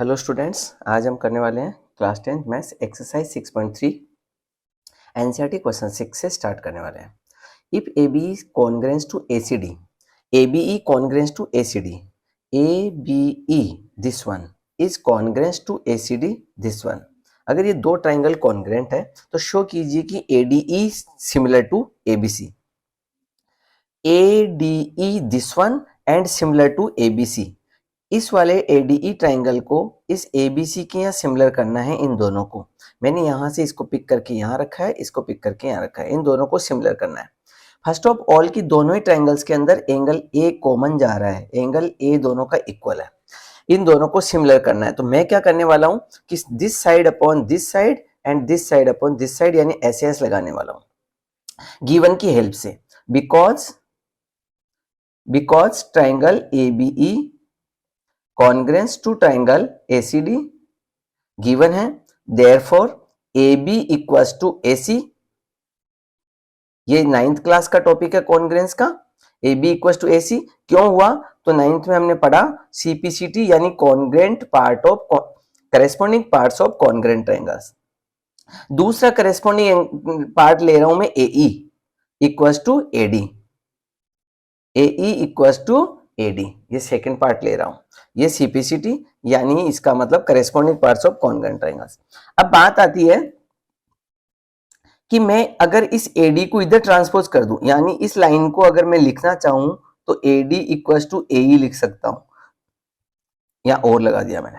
Hello students, आज हम करने वाले हैं class 10 maths exercise 6.3 NCERT question 6 से स्टार्ट करने वाले हैं। If A B is congruence to A C D, A B E congruence to A C D, A B E this one is congruence to A C D this one. अगर ये दो triangle congruent है तो show कीजिए कि A D E similar to A B C, A D E this one and similar to A B C. इस वाले ADE triangle को इस ABC के यहाँ सिमिलर करना है इन दोनों को। मैंने यहाँ से इसको पिक करके यहाँ रखा है, इसको पिक करके यहाँ रखा है, इन दोनों को सिमिलर करना है। फर्स्ट ऑफ ऑल की दोनों ही ट्राइंगल्स के अंदर एंगल A कॉमन जा रहा है, एंगल A दोनों का इक्वल है, इन दोनों को सिमिलर करना है। तो मैं क्या करने वाला हूँ कि this side upon this side and this side upon this side यानी SAS लगाने वाला हूँ गिवन की हेल्प से। Because triangle ABE congruence to triangle ACD given है, therefore AB equals to AC। ये 9th क्लास का टॉपिक है कॉन्ग्रेंस का। AB equals to AC क्यों हुआ? तो 9th में हमने पढ़ा CPCT यानी congruent part of corresponding parts of congruent triangles. दूसरा करेस्पॉन्डिंग पार्ट ले रहा हूं मैं AE equals to AD, AE equals to AD, ये सेकंड पार्ट ले रहा हूं। ये CPCT यानी इसका मतलब corresponding parts of congruent triangles. अब बात आती है कि मैं अगर इस AD को इधर ट्रांसपोज कर दूं, यानी इस लाइन को अगर मैं लिखना चाहूं तो AD इक्वल्स टू AE लिख सकता हूं, या और लगा दिया मैंने।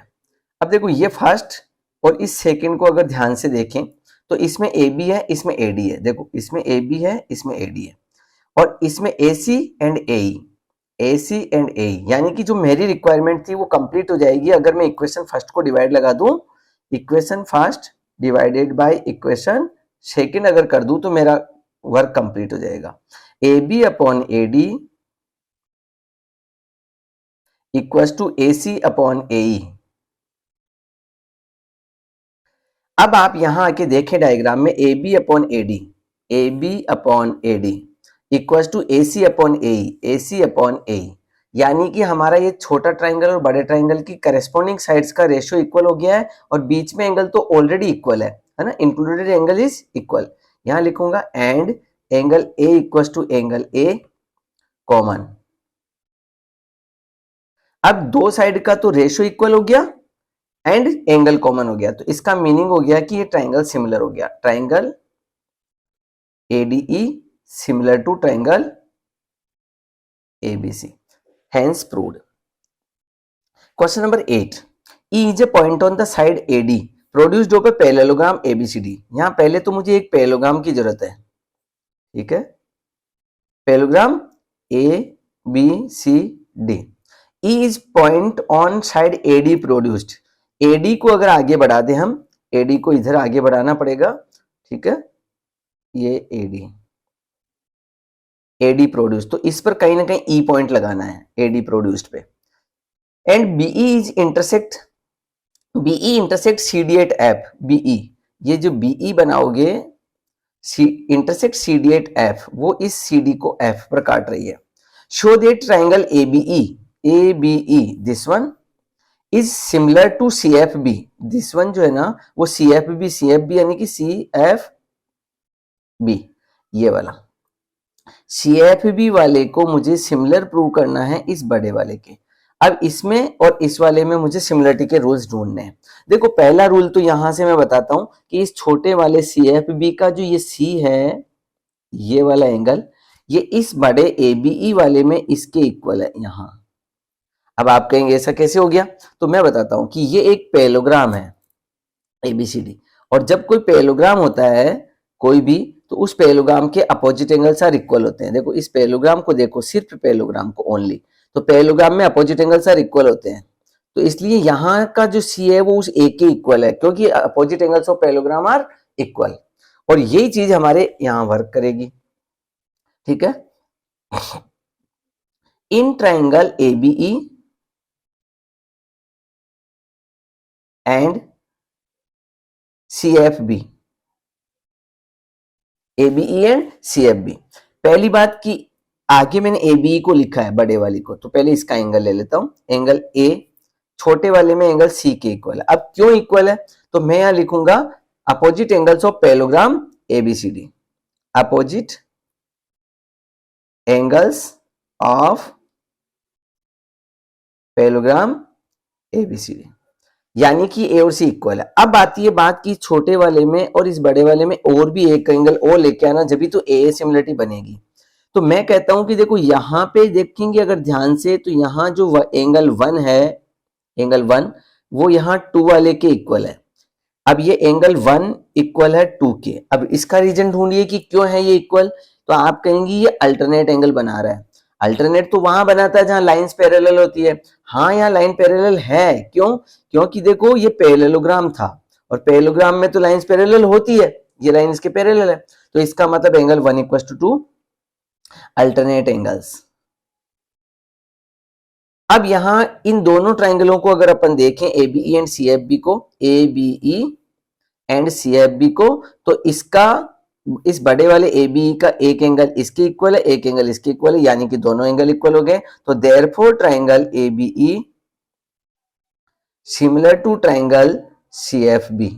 अब देखो ये फर्स्ट और इस सेकंड को अगर ध्यान से देखें तो इसमें AB है, इसमें AD है। देखो इसमें AB है, इसमें AD है, और इसमें AC and AE, AC and AE, यानी कि जो मेरी रिक्वायरमेंट थी वो कंप्लीट हो जाएगी अगर मैं इक्वेशन फर्स्ट को डिवाइड लगा दूं, equation first divided by equation second अगर कर दूं तो मेरा वर्क कंप्लीट हो जाएगा। AB upon AD equals to AC upon AE। अब आप यहां आके देखें डायग्राम में AB upon AD, AB upon AD equals to AC upon AE, AC upon AE, यानी कि हमारा ये छोटा ट्राइंगल और बड़े ट्राइंगल की करेस्पॉन्डिंग साइड्स का रेशियो इक्वल हो गया है, और बीच में एंगल तो ऑलरेडी इक्वल है ना, इंक्लूडेड एंगल इज इक्वल। यहां लिखूंगा and angle A equals to angle A common. अब दो साइड का तो रेशियो इक्वल हो गया एंड एंगल कॉमन हो गया, तो इसका मीनिंग हो गया कि ये ट्राइंगल सिमिलर हो गया। Triangle ADE similar to triangle ABC, hence proved। Question number 8, E is a point on the side AD produced of a parallelogram ABCD। यहां पहले तो मुझे एक पैरेललोग्राम की जरूरत है, ठीक है, parallelogram ABCD। E is point on side AD produced, AD को अगर आगे बढ़ा दें हम, AD को इधर आगे बढ़ाना पड़ेगा, ठीक है, ये AD प्रोड्यूस, तो इस पर कहीं ना कहीं E पॉइंट लगाना है AD प्रोड्यूस्ड पे। And BE is intersect, BE intersect CD at F, BE ये जो BE बनाओगे इंटरसेक्ट CD एट F, वो इस CD को F पर काट रही है। Show that triangle ABE this one is similar to CFB, this one जो है ना वो CFB यानी कि CFB, ये वाला CFB वाले को मुझे सिमिलर प्रूव करना है इस बड़े वाले के। अब इसमें और इस वाले में मुझे सिमिलरिटी के रूल्स ढूंढने हैं। देखो पहला रूल तो यहां से मैं बताता हूं कि इस छोटे वाले CFB का जो ये C है, ये वाला एंगल, ये इस बड़े ABE वाले में इसके इक्वल है यहां। अब आप कहेंगे ऐसा कैसे हो गया, तो मैं बताता हूं कि ये एक पैरेललोग्राम है ABCD, और जब कोई पैरेललोग्राम होता है कोई भी, तो उस पैरेललोग्राम के अपोजिट एंगल्स आर इक्वल होते हैं। देखो इस पैरेललोग्राम को देखो, सिर्फ पैरेललोग्राम को ओनली, तो पैरेललोग्राम में अपोजिट एंगल्स आर इक्वल होते हैं, तो इसलिए यहाँ का जो C है वो उस A के इक्वल है, क्योंकि opposite angles of parallelogram are equal, और यही चीज हमारे यहाँ वर्क करेगी, ठीक है। इन triangle ABE and CFB, ABE and CFB, पहली बात कि आगे मैंने ABE को लिखा है बड़े वाली को, तो पहले इसका एंगल ले लेता हूं, एंगल A छोटे वाले में एंगल सी के इक्वल है। अब क्यों इक्वल है, तो मैं यहां लिखूंगा opposite angles of parallelogram ABCD, opposite angles of parallelogram ABCD, यानी कि ए और सी इक्वल है। अब आती है बात की छोटे वाले में और इस बड़े वाले में और भी एक एंगल और लेके आना, जब भी तो ए सिमिलरिटी बनेगी। तो मैं कहता हूं कि देखो यहां पे देखेंगे अगर ध्यान से, तो यहां जो एंगल 1 है, एंगल 1 वो यहां 2 वाले के इक्वल है। अब ये एंगल 1 इक्वल है 2 के। अब इसका रीजन ढूंढिए कि क्यों है ये इक्वल। तो आप कहेंगे ये अल्टरनेट एंगल बना रहा है। अल्टरनेट तो वहां बनाता है जहां लाइंस पैरेलल होती है। हाँ, यहाँ लाइन पैरेलल है, क्यों, क्योंकि देखो ये पैरेललोग्राम था और पैरेललोग्राम में तो लाइंस पैरेलल होती है, ये लाइन इसके पैरेलल है, तो इसका मतलब angle 1 equal to 2 alternate angles. अब यहां इन दोनों ट्राइंगलों को अगर अपन देखें एबीई एंड सीएफबी को, एबीई एंड सीएफबी को, तो इसका इस बड़े वाले एबीई का एक एंगल इसके इक्वल है, एक एंगल इसके इक्वल है, यानी कि दोनों एंगल इक्वल हो गए। तो therefore triangle ABE similar to triangle CFB,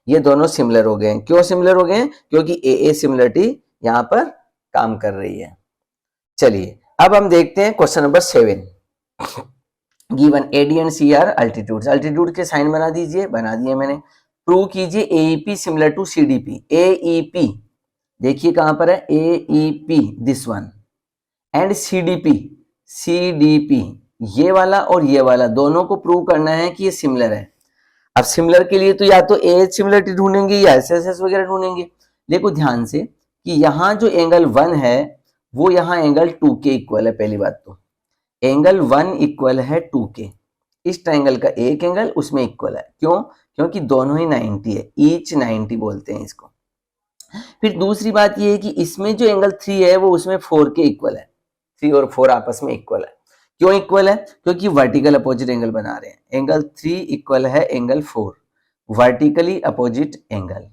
ये दोनों सिमिलर हो गए हैं। क्यों सिमिलर हो गए हैं, क्योंकि ए सिमिलरिटी यहां पर काम कर रही है। चलिए अब हम देखते हैं question number 7। Given AD and C are altitudes, altitude के साइन बना दीजिए, बना दिए मैंने। प्रूव कीजिए AEP similar to CDP, AEP देखिए कहां पर है, AEP this one, and CDP, CDP ये वाला और ये वाला दोनों को प्रूव करना है कि ये सिमिलर है। अब सिमिलर के लिए तो या तो ए सिमिलरिटी ढूंढेंगे या एसएसएस वगैरह ढूंढेंगे। देखो ध्यान से कि यहां जो एंगल 1 है वो यहां एंगल 2 के इक्वल है। पहली बात तो एंगल 1 इक्वल है 2 के, इस ट्राइंगल का एक एंगल उसमें इक्वल है। क्यों, क्योंकि दोनों ही 90 है, ईच 90 बोलते हैं इसको। फिर दूसरी बात ये है कि इसमें जो एंगल 3 है वो उसमें 4 के इक्वल है, 3 और 4 आपस में इक्वल है। क्यों इक्वल है, क्योंकि वर्टिकल अपोजिट एंगल बना रहे हैं। एंगल 3 इक्वल है एंगल 4, वर्टिकली अपोजिट एंगल।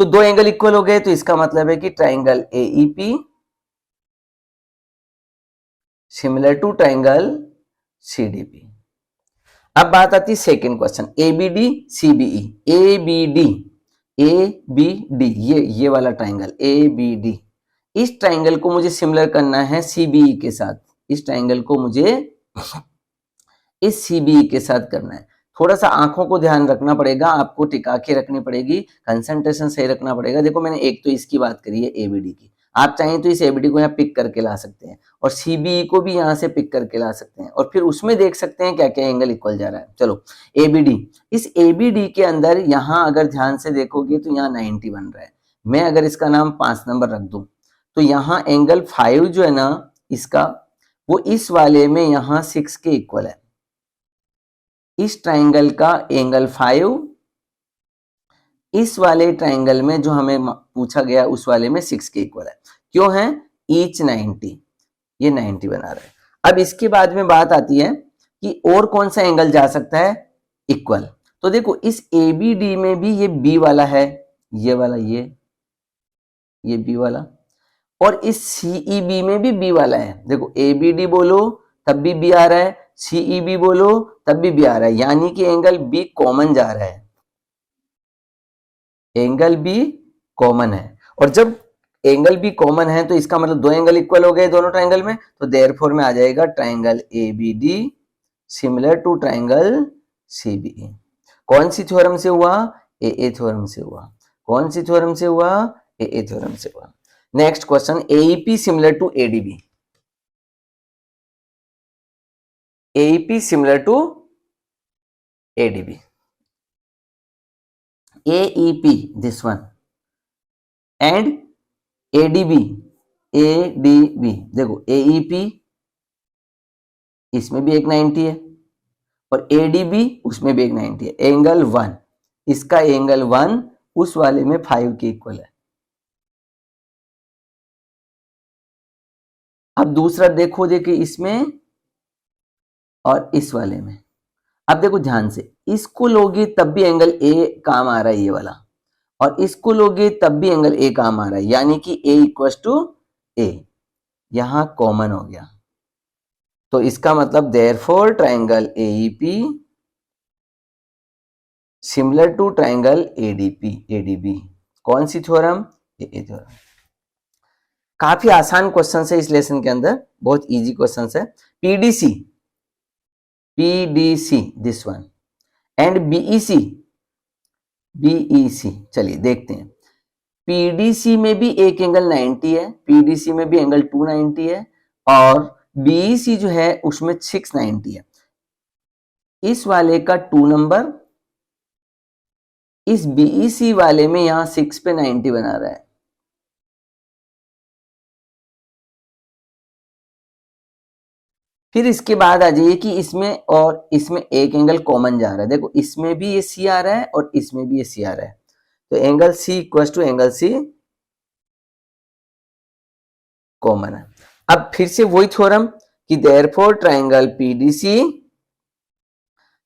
तो दो एंगल इक्वल हो गए, तो इसका मतलब है कि triangle AEP similar to triangle CDP. अब बात आती है second question, ABD CBE, ABD ABD ये वाला ट्राइंगल एबीडी, इस ट्राइंगल को मुझे सिमिलर करना है सीबीई के साथ। इस ट्राइंगल को मुझे इस सीबीई के साथ करना है। थोड़ा सा आंखों को ध्यान रखना पड़ेगा, आपको टिका के रखनी पड़ेगी, कंसंट्रेशन सही रखना पड़ेगा। देखो मैंने एक तो इसकी बात करी है एबीडी की, आप चाहें तो इस एबीडी को यहाँ पिक करके ला सकते हैं और सीबीई को भी यहाँ से पिक करके ला सकते हैं और फिर उसमें देख सकते हैं क्या क्या एंगल इक्वल जा रहा है। चलो एबीडी, इस एबीडी के अंदर यहाँ अगर ध्यान से देखोगे तो यहाँ 90 बन रहा है। मैं अगर इसका नाम 5 नंबर रख दूं तो यहाँ एंगल 5 जो है ना इसका, वो इस वाले में यहाँ 6 के इक्वल है। इस ट्राइंगल का एंगल 5 इस वाले ट्राइंगल में जो हमें पूछा गया उस वाले में 6 के इक्वल है। क्यों है, ईच 90, ये 90 बना रहा है। अब इसके बाद में बात आती है कि और कौन सा एंगल जा सकता है इक्वल। तो देखो इस एबीडी में भी ये बी वाला है, ये वाला, ये बी वाला, और इस सीईबी में भी बी वाला है। देखो एबीडी बोलो तब भी बी आ रहा है, सीईबी बोलो तब भी बी आ रहा है, यानी कि एंगल बी कॉमन जा रहा है, एंगल बी कॉमन है। और जब एंगल बी कॉमन है तो इसका मतलब दो एंगल इक्वल हो गए दोनों ट्राइंगल में, तो देयरफॉर में आ जाएगा triangle ABD similar to triangle CBE. कौन सी थ्योरम से हुआ, ए थ्योरम से हुआ। कौन सी थ्योरम से हुआ, ए थ्योरम से हुआ। Next question, AEP similar to ADB, AEP similar to ADB, AEP this one and ADB, ADB देखो एईपी इसमें भी एक 90 है और एडीबी उसमें भी एक 90 है। एंगल 1, इसका एंगल 1 उस वाले में 5 के इक्वल है। अब दूसरा देखो, देखिए इसमें और इस वाले में। अब देखो ध्यान से, इसको लोगे तब भी एंगल ए काम आ रहा है ये वाला, और इसको लोगे तब भी एंगल ए काम आ रहा है, यानी कि ए इक्वल टू ए, यहां कॉमन हो गया। तो इसका मतलब therefore triangle AEP similar to triangle ADB. कौन सी थ्योरम? ये थ्योरम। काफी आसान क्वेश्चन है इस लेसन के अंदर, बहुत इजी क्वेश्चन है। PDC, this one, and BEC, चलिए देखते हैं। पीडीसी में भी एक एंगल 90 है, पीडीसी में भी एंगल 290 है, और बीईसी जो है उसमें 690 है। इस वाले का 2 नंबर, इस बीईसी वाले में यहां 6 पे 90 बना रहा है। फिर इसके बाद आ जाइए कि इसमें और इसमें एक एंगल कॉमन जा रहा है। देखो इसमें भी ये सी आ रहा है और इसमें भी ये सी आ रहा है, तो angle C equal to angle C common है। अब फिर से वही थ्योरम कि therefore triangle PDC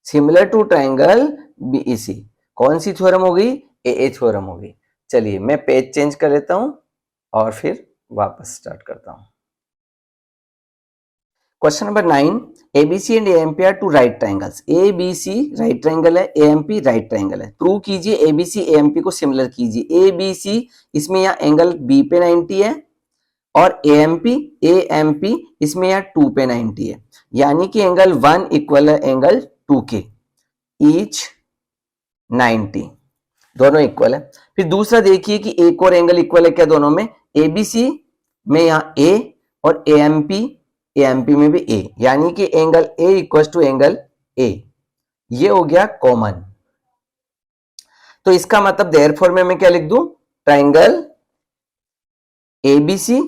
similar to triangle BEC. कौन सी थ्योरम होगी? ए थ्योरम होगी। चलिए मैं पेज चेंज कर लेता हूं और फिर वापस स्टार्ट करता हूं। Question number 9, ABC and AMP are two right triangles. ABC right triangle है, एएमपी राइट ट्राइंगल है। प्रूव कीजिए एबीसी एएमपी को सिमिलर कीजिए। एबीसी इसमें यहाँ एंगल बी पे 90 है और एएमपी इसमें यहाँ 2 पे 90 है, यानी कि एंगल 1 इक्वल है एंगल 2 के, ईच 90, दोनों इक्वल है। फिर दूसरा देखिए कि एक और एंगल इक्वल है क्या दोनों में? एबीसी में यहाँ ए और एएमपी में भी ए, यानी कि angle A equal to angle A, ये हो गया कॉमन। तो इसका मतलब देयरफॉर में मैं क्या लिख दूं? Triangle ABC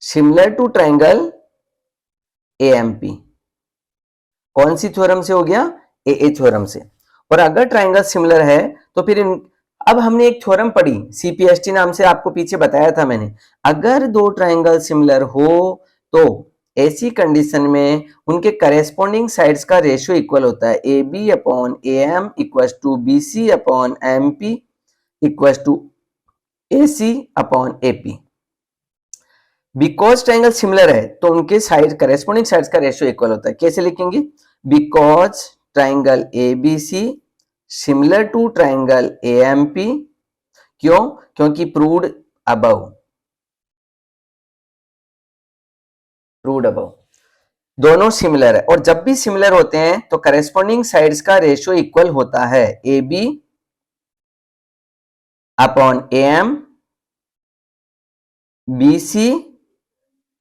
similar to triangle AMP. कौन सी थ्योरम से हो गया? ए थ्योरम से। और अगर ट्राइंगल सिमिलर है तो फिर अब हमने एक थ्योरम पढ़ी, सीपीएसटी नाम से, आपको पीछे बताया था मैंने। अगर दो ट्राइंगल सिमिलर हो तो ऐसी कंडीशन में उनके करेस्पॉन्डिंग साइड्स का रेशियो इक्वल होता है। A B upon A M equal to B C upon M P equal to A C upon A P. Because triangle similar है तो उनके साइड करेस्पॉन्डिंग साइड्स का रेशियो इक्वल होता है। कैसे लिखेंगे? Because triangle A B C similar to triangle A M P. क्यों? क्योंकि प्रूव्ड अबव, दोनों सिमिलर है, और जब भी सिमिलर होते हैं तो करेस्पॉन्डिंग साइड्स का रेशियो इक्वल होता है। A B upon A M, B C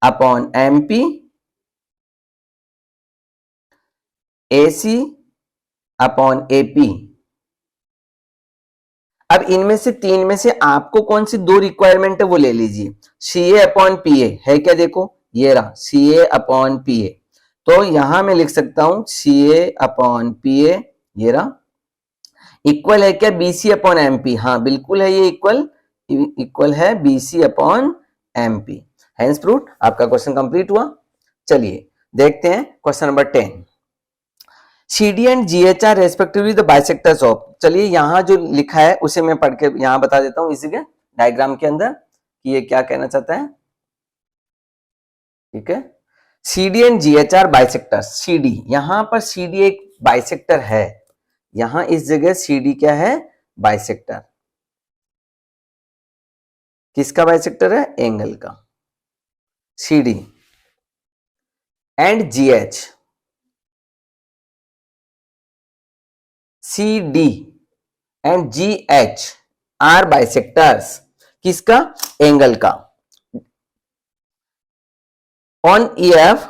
upon M P, A C upon A P. अब इनमें से तीन में से आपको कौन सी दो रिक्वायरमेंट है वो ले लीजिए। सी ए अपॉन पी ए है क्या? देखो ये रहा सी ए अपॉन पी ए, तो यहां मैं लिख सकता हूं सी ए अपॉन पी ए, ये रहा। इक्वल है क्या B C upon M P? हाँ बिल्कुल है, ये इक्वल है B C upon M P. Hence proved. आपका क्वेश्चन कंप्लीट हुआ। चलिए देखते हैं question number 10। CD and GH are respectively the bisectors of. चलिए यहां जो लिखा है उसे मैं पढ़ के यहां बता देता हूं इसी के डायग्राम के अंदर कि ये क्या कहना चाहता है। ठीक है, CD and GH are bisectors. CD, यहां पर CD एक बाइसेक्टर है, यहां इस जगह CD क्या है? बाइसेक्टर। किसका बाइसेक्टर है? एंगल का। CD and GH, CD and GH are bisectors. किसका? एंगल का। On EF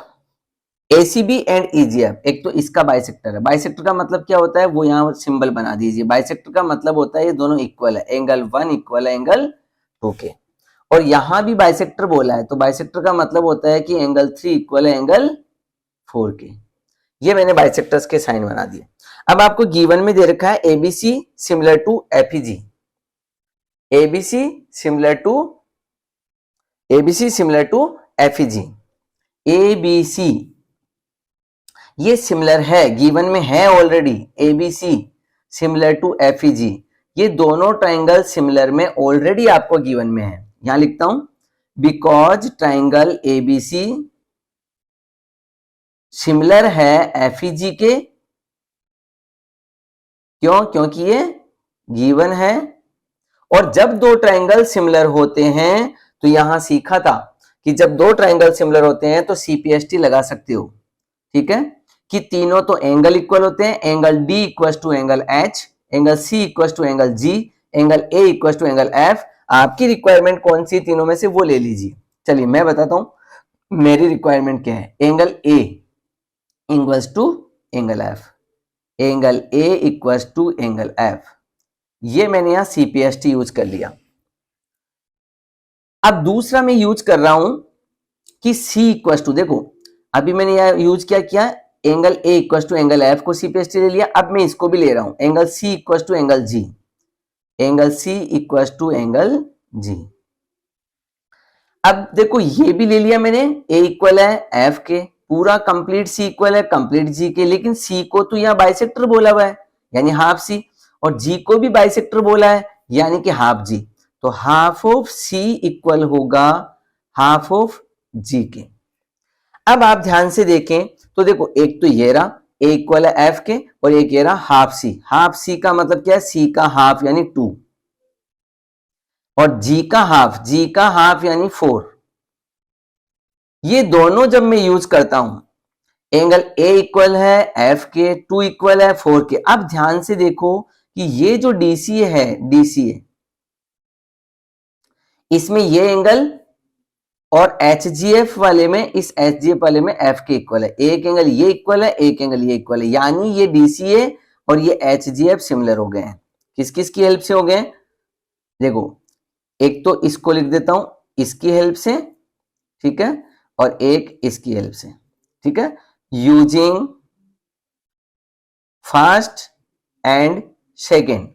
ACB and EGF, एक तो इसका बाइसेक्टर है। बाइसेक्टर का मतलब क्या होता है वो यहां सिंबल बना दीजिए। बाइसेक्टर का मतलब होता है ये दोनों इक्वल है, एंगल 1 इक्वल है एंगल 2 के। और यहां भी बाइसेक्टर बोला है तो बाइसेक्टर का मतलब होता है कि एंगल 3 इक्वल है एंगल 4 के। ये मैंने बाइसेक्टर्स के साइन बना दिए। अब आपको गिवन में दे रखा है ABC similar to FEG। ABC similar to FEG। ABC ये सिमिलर है, गिवन में है already. ABC similar to FEG, ये दोनों ट्राइंगल सिमिलर में ऑलरेडी आपको गिवन में है। यहां लिखता हूं बिकॉज ट्राइंगल एबीसी सिमिलर है एफईजी के। क्यों? क्योंकि ये गिवन है। और जब दो ट्राइंगल सिमिलर होते हैं तो यहां सीखा था कि जब दो ट्राइंगल सिमिलर होते हैं तो सीपीएसटी लगा सकते हो, ठीक है, कि तीनों तो एंगल इक्वल होते हैं, angle D equal to angle H, angle C equal to angle G, angle A equal to angle F. आपकी रिक्वायरमेंट कौन सी तीनों में से वो ले लीजिए। चलिए मैं बताता हूं मेरी रिक्वायरमेंट क्या है। Angle A equals to angle F, angle A equals to angle F. ये मैंने यहां सीपीएसटी यूज कर लिया। अब दूसरा मैं यूज कर रहा हूं कि सी इक्वल्स टू, देखो अभी मैंने यह यूज किया angle A equals to angle F को सीपीएसटी ले लिया। अब मैं इसको भी ले रहा हूं angle C equals to angle G, angle C equals to angle G. अब देखो ये भी ले लिया मैंने, ए इक्वल है एफ के, पूरा कंप्लीट सी इक्वल है कंप्लीट जी के, लेकिन सी को तो यहां बाइसेक्टर बोला हुआ है यानी हाफ सी, और जी को भी बाइसेक्टर बोला है यानी कि हाफ जी। तो हाफ ऑफ सी इक्वल होगा हाफ ऑफ जी के। अब आप ध्यान से देखें तो देखो एक तो ये रहा ए इक्वल है एफ के, और एक ये रहा हाफ सी। हाफ सी का मतलब क्या है? सी का हाफ यानी 2, और जी का हाफ यानी 4। ये दोनों जब मैं यूज करता हूं, एंगल ए इक्वल है एफ के, 2 इक्वल है 4 के। अब ध्यान से देखो कि ये जो डीसीए है, डीसीए इसमें ये एंगल और एचजीएफ वाले में, इस एचजीएफ वाले में एफ के इक्वल है। एक एंगल ये इक्वल है, एक एंगल ये इक्वल है, यानी ये डीसीए और ये एचजीएफ सिमिलर हो गए हैं। किस किस की हेल्प से हो गए? देखो एक तो इसको लिख देता हूं इसकी हेल्प से, ठीक है, और एक इसकी हेल्प से, ठीक है, यूजिंग फर्स्ट एंड सेकेंड,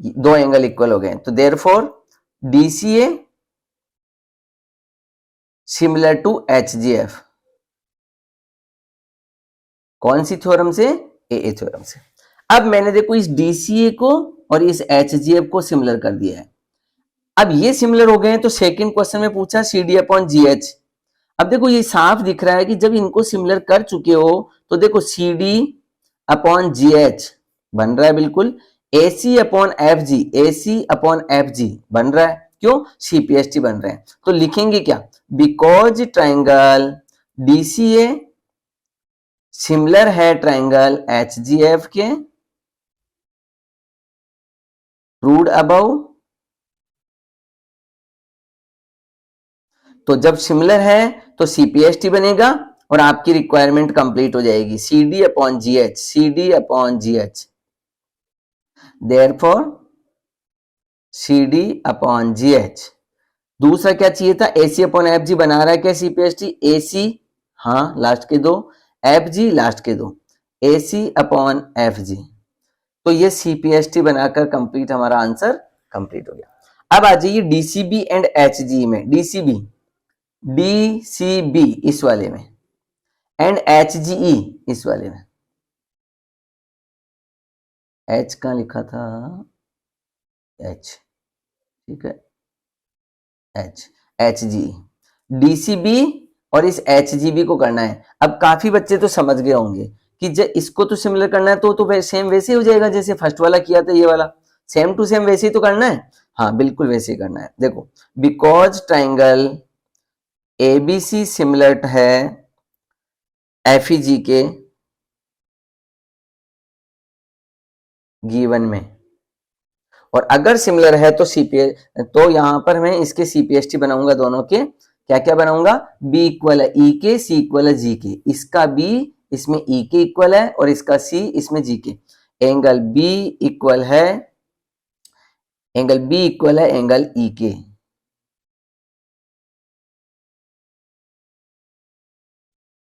दो एंगल इक्वल हो गए। तो देयरफॉर डीसीए सिमिलर टू एचजीएफ। कौन सी थ्योरम से? ए थ्योरम से। अब मैंने देखो इस डीसीए को और इस एचजीएफ को सिमिलर कर दिया है। अब ये सिमिलर हो गए हैं तो सेकंड क्वेश्चन में पूछा C D upon G H. अब देखो ये साफ दिख रहा है कि जब इनको सिमिलर कर चुके हो तो देखो C D upon G H बन रहा है बिल्कुल, A C upon F G, A C upon F G बन रहा है। क्यों? सीपीएसटी बन रहे हैं। तो लिखेंगे क्या? बिकॉज ट्राइंगल डीसीए सिमिलर है ट्राइंगल एचजीएफ के, प्रूव्ड अबव। तो जब सिमिलर है तो सीपीएसटी बनेगा और आपकी रिक्वायरमेंट कंप्लीट हो जाएगी। C D upon G H, C D upon G H, therefore C D upon G H. दूसरा क्या चाहिए था? एसी अपॉन एफ जी बना रहा है क्या सीपीएसटी? एसी, हाँ लास्ट के दो, एफ जी लास्ट के दो, एसी अपॉन एफ जी। तो ये सीपीएसटी बनाकर कंप्लीट, हमारा आंसर कंप्लीट हो गया। अब आ जाइए डीसीबी एंड एचजी में। डीसीबी, डीसीबी इस वाले में एंड एचजीई इस वाले में। एच कहां लिखा था? एच, ठीक है, एच, एच जी, डीसीबी और इस एच जी बी को करना है। अब काफी बच्चे तो समझ गए होंगे कि जब इसको तो सिमिलर करना है तो सेम वैसे ही हो जाएगा जैसे फर्स्ट वाला किया था, ये वाला सेम टू सेम वैसे ही तो करना है। हाँ बिल्कुल वैसे ही करना है। देखो बिकॉज ट्राइंगल एबीसी सिमिलर है एफईजी के गिवन में, और अगर सिमिलर है तो सीपीएस, तो यहां पर मैं इसके सीपीएसटी बनाऊंगा दोनों के। क्या क्या बनाऊंगा? बी इक्वल है ई के, सी इक्वल है जी के, इसका बी इसमें ई के इक्वल है और इसका सी इसमें जी के। एंगल बी इक्वल है, एंगल बी इक्वल है एंगल ई के,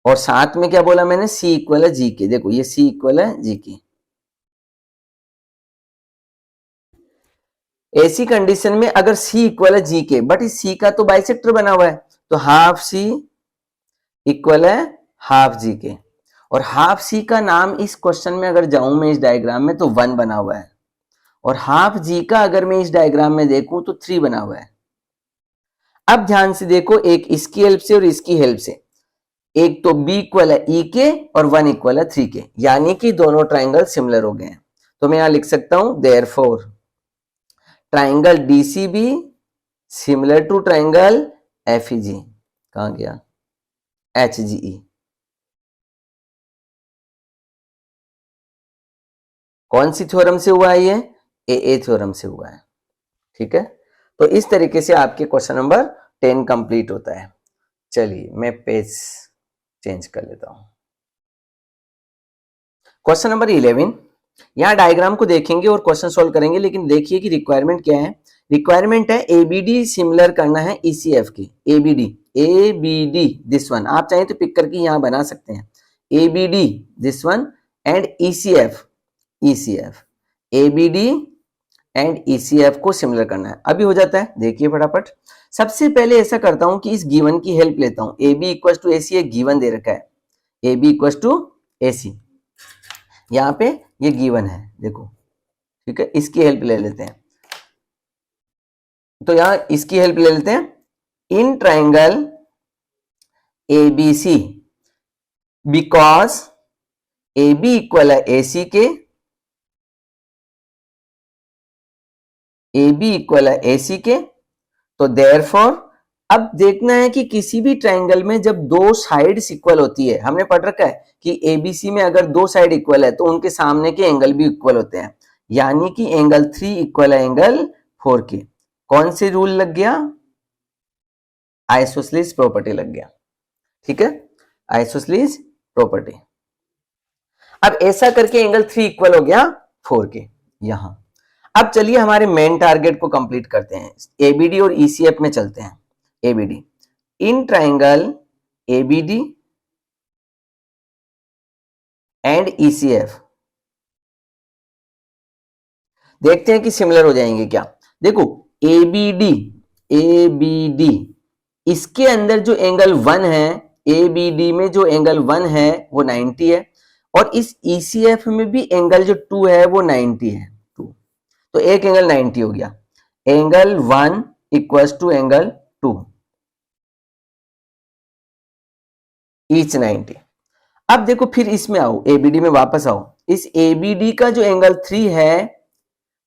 और साथ में क्या बोला मैंने? सी इक्वल है जी के। देखो ये सी इक्वल है जी के। ऐसी कंडीशन में अगर सी इक्वल है जी के, बट इस सी का तो बाइसेक्टर बना हुआ है, तो हाफ सी इक्वल है हाफ जी के, और हाफ सी का नाम इस क्वेश्चन में अगर जाऊं मैं इस डायग्राम में तो 1 बना हुआ है, और हाफ जी का अगर मैं इस डायग्राम में देखूं तो 3 बना हुआ है। अब ध्यान से देखो, एक इसकी हेल्प से और इसकी हेल्प से, एक तो b इक्वल है e के और 1 इक्वल है 3 के, यानी कि दोनों ट्राइंगल सिमिलर हो गए हैं। तो मैं यहां लिख सकता हूं therefore triangle DCB similar to triangle FEG। कहां गया HGE। कौन सी थ्योरम से हुआ है ये? AA थ्योरम से हुआ है। ठीक है, तो इस तरीके से आपके क्वेश्चन नंबर 10 कंप्लीट होता है। चलिए मैं पेज चेंज कर लेता हूं। क्वेश्चन नंबर 11, यहां डायग्राम को देखेंगे और क्वेश्चन सॉल्व करेंगे, लेकिन देखिए कि रिक्वायरमेंट क्या है। रिक्वायरमेंट है ABD सिमिलर करना है ECF की। ABD दिस वन, आप चाहें तो पिक करके यहां बना सकते हैं। ABD this one and ECF ABD and ECF को सिमिलर करना है। अभी हो जाता है, देखिए फटाफट। सबसे पहले ऐसा करता हूं कि इस गिवन की हेल्प लेता हूं। AB इक्वल टू AC एक गिवन दे रखा है, AB इक्वल टू AC, यहां पे ये गिवन है, देखो। ठीक है, इसकी हेल्प ले लेते हैं। तो यहां इसकी हेल्प ले लेते हैं। In triangle ABC because AB equal है AC के, AB इक्वल है AC के, तो देयरफॉर अब देखना है कि किसी भी ट्राइंगल में जब दो साइड्स इक्वल होती है, हमने पढ़ रखा है कि ABC में अगर दो साइड इक्वल है तो उनके सामने के एंगल भी इक्वल होते हैं, यानी कि एंगल 3 इक्वल है एंगल 4 के। कौन से रूल लग गया? आइसोसेलेस प्रॉपर्टी लग गया। ठीक है, आइसोसेलेस प्रॉपर्टी। अब ऐसा करके एंगल 3 इक्वल हो गया 4 के यहां। अब चलिए हमारे मेन टारगेट को कंप्लीट करते हैं। ABD और ECF में चलते हैं। ABD in triangle ABD and ECF देखते हैं कि सिमिलर हो जाएंगे क्या। देखो ABD इसके अंदर जो एंगल 1 है, ABD में जो एंगल 1 है वो 90 है, और इस ECF में भी एंगल जो 2 है वो 90 है। 2 तो एक एंगल 90 हो गया। Angle 1 equals to angle 2 each 90। अब देखो फिर इसमें आओ, ABD में वापस आओ। इस ABD का जो एंगल 3 है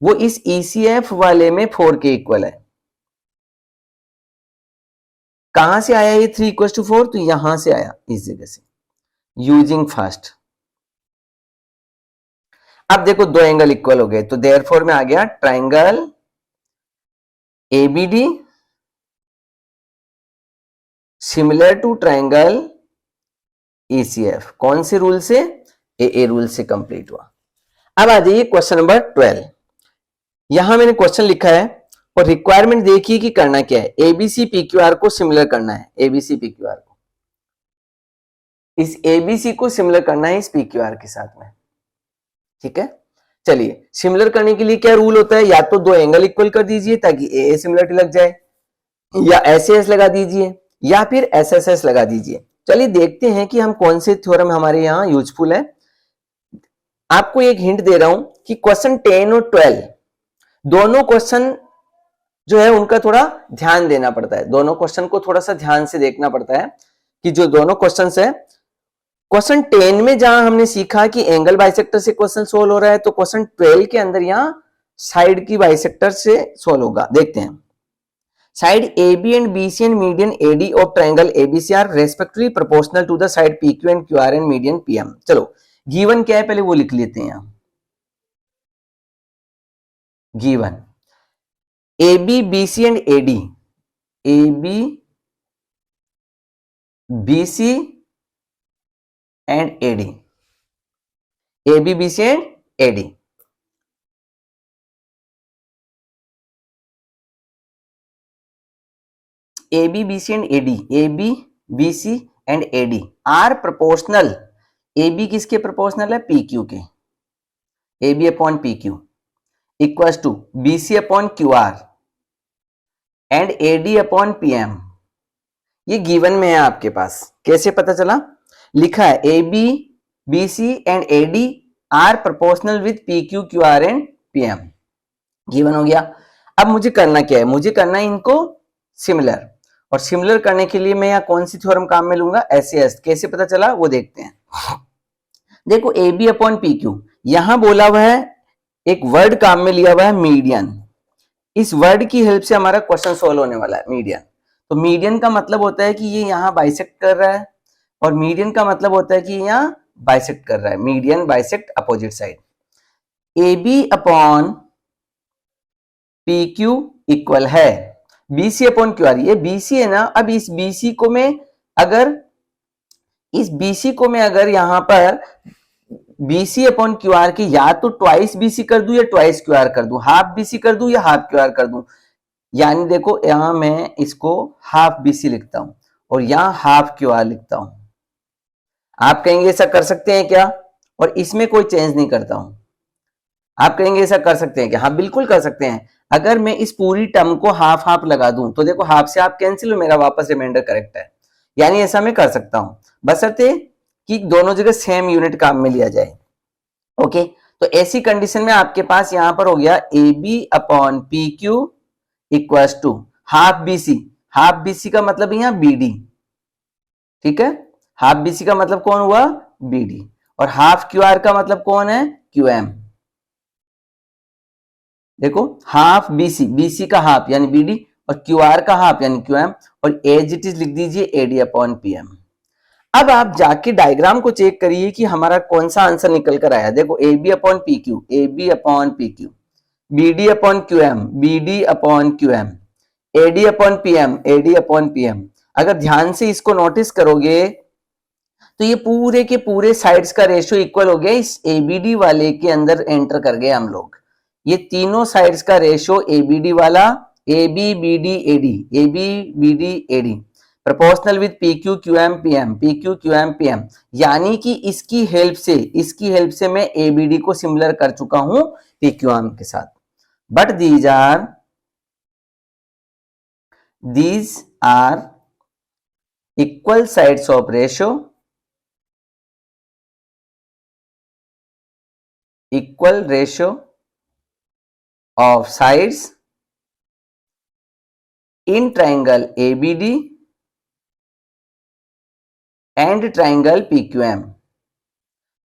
वो इस ECF वाले में 4 के इक्वल है। कहां से आया ये 3 इक्वल टू 4? तो यहां से आया, इस जगह से, यूजिंग फर्स्ट। अब देखो दो एंगल इक्वल हो गए, तो देयरफॉर में आ गया triangle ABD similar to triangle ECF। कौन से रूल से? AA रूल से कंप्लीट हुआ। अब आ जाइए क्वेश्चन नंबर 12। यहां मैंने क्वेश्चन लिखा है और रिक्वायरमेंट देखिए कि करना क्या है। ABC PQR को सिमिलर करना है। ABC PQR को, इस ABC को सिमिलर करना है इस PQR के साथ में। ठीक है, चलिए सिमिलर करने के लिए क्या रूल होता है? या तो दो एंगल इक्वल कर दीजिए ताकि AA सिमिलरिटी लग जाए, या SS लगा दीजिए, या फिर SSS लगा दीजिए। चलिए देखते हैं कि हम कौन से थ्योरम हमारे यहां यूजफुल है। आपको एक हिंट दे रहा हूं कि क्वेश्चन 10 और 12 दोनों क्वेश्चन जो है उनका थोड़ा ध्यान देना पड़ता है। दोनों क्वेश्चन को थोड़ा सा ध्यान से देखना पड़ता है कि जो दोनों क्वेश्चन है, क्वेश्चन 10 में जहां हमने सीखा कि एंगल बाइसेक्टर से क्वेश्चन सोल्व हो रहा है, तो क्वेश्चन 12 के अंदर यहां साइड की बाइसेक्टर से सोल्व होगा। देखते हैं। Side AB and BC and median AD of triangle ABC are respectively proportional to the side PQ and QR and median PM। चलो गिवन क्या है पहले वो लिख लेते हैं। यहां given AB BC and AD, AB BC and AD, AB BC and AD। AB BC and AD, AB BC and AD are proportional। AB किसके प्रोपोर्शनल है? PQ के। AB upon PQ equals to BC upon QR and AD upon PM। ये given में है आपके पास। कैसे पता चला? लिखा है AB BC and AD are proportional with PQ QR and PM। Given हो गया। अब मुझे करना क्या है? मुझे करना है इनको सिमिलर। और सिमिलर करने के लिए मैं यहाँ कौन सी थ्योरम काम में लूंगा, SAS। कैसे पता चला वो देखते हैं। देखो AB अपॉन PQ, यहां बोला हुआ है, एक वर्ड काम में लिया हुआ है मीडियन। इस वर्ड की हेल्प से हमारा क्वेश्चन सोल्व होने वाला है, मीडियन। तो मीडियन का मतलब होता है कि ये यहाँ बाइसेक्ट कर रहा है, और मीडियन का मतलब होता है कि यहाँ बाइसेक्ट कर रहा है, median bisect opposite side. AB upon PQ equal है BC अपॉन QR। ये BC है ना, अब इस BC को मैं अगर यहां पर BC अपॉन QR की या तो ट्वाइस BC कर दूं या ट्वाइस QR कर दूं, हाफ BC कर दूं या हाफ QR कर दूं। यानी देखो यहां मैं इसको हाफ BC लिखता हूं और यहां हाफ QR लिखता हूं। आप कहेंगे ऐसा कर सकते हैं क्या, और इसमें कोई चेंज नहीं करता हूं। आप कहेंगे ऐसा कर सकते हैं क्या, हाँ बिल्कुल कर सकते हैं। अगर मैं इस पूरी टर्म को हाफ हाफ लगा दूं तो देखो हाफ से हाफ कैंसिल हो, मेरा वापस रिमाइंडर करेक्ट है। यानी ऐसा मैं कर सकता हूं, बशर्ते कि दोनों जगह सेम यूनिट काम में लिया जाए। ओके, तो ऐसी कंडीशन में आपके पास यहां पर हो गया AB upon PQ equals to half BC। Half BC का मतलब यहां BD, ठीक है। हाफ BC का मतलब कौन हुआ, BD। और हाफ QR का मतलब कौन है, QM। देखो हाफ BC का हाफ यानी BD, और QR का हाफ यानी QM, और एज इट इज लिख दीजिए AD अपॉन PM। अब आप जाके डायग्राम को चेक करिए कि हमारा कौन सा आंसर निकल कर आया। देखो AB upon PQ, AB upon PQ, BD upon QM, BD upon QM, AD upon PM, AD upon PM। अगर ध्यान से इसको नोटिस करोगे तो ये पूरे के पूरे साइड्स का रेशियो इक्वल हो गया। इस ABD वाले के अंदर एंटर कर गए हम लोग। ये तीनों साइड्स का रेशियो ABD वाला, AB BD AD, AB BD AD proportional with PQ QM PM, PQ QM PM। यानी कि इसकी हेल्प से मैं ABD को सिमिलर कर चुका हूं PQM के साथ। But these are equal sides of ratio, equal ratio of sides in triangle ABD and triangle PQM।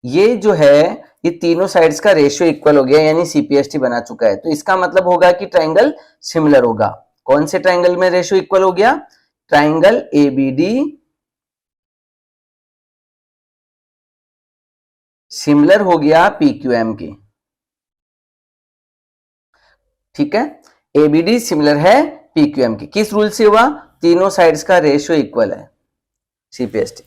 ये जो है, ये तीनों साइड्स का रेशियो इक्वल हो गया, यानी CPST बना चुका है। तो इसका मतलब होगा कि ट्राइंगल सिमिलर होगा। कौन से ट्राइंगल में रेशियो इक्वल हो गया, ट्राइंगल ABD सिमिलर हो गया PQM के, ठीक है। ABD सिमिलर है PQM के, किस रूल से हुआ, तीनों साइड्स का रेशियो इक्वल है, CPST।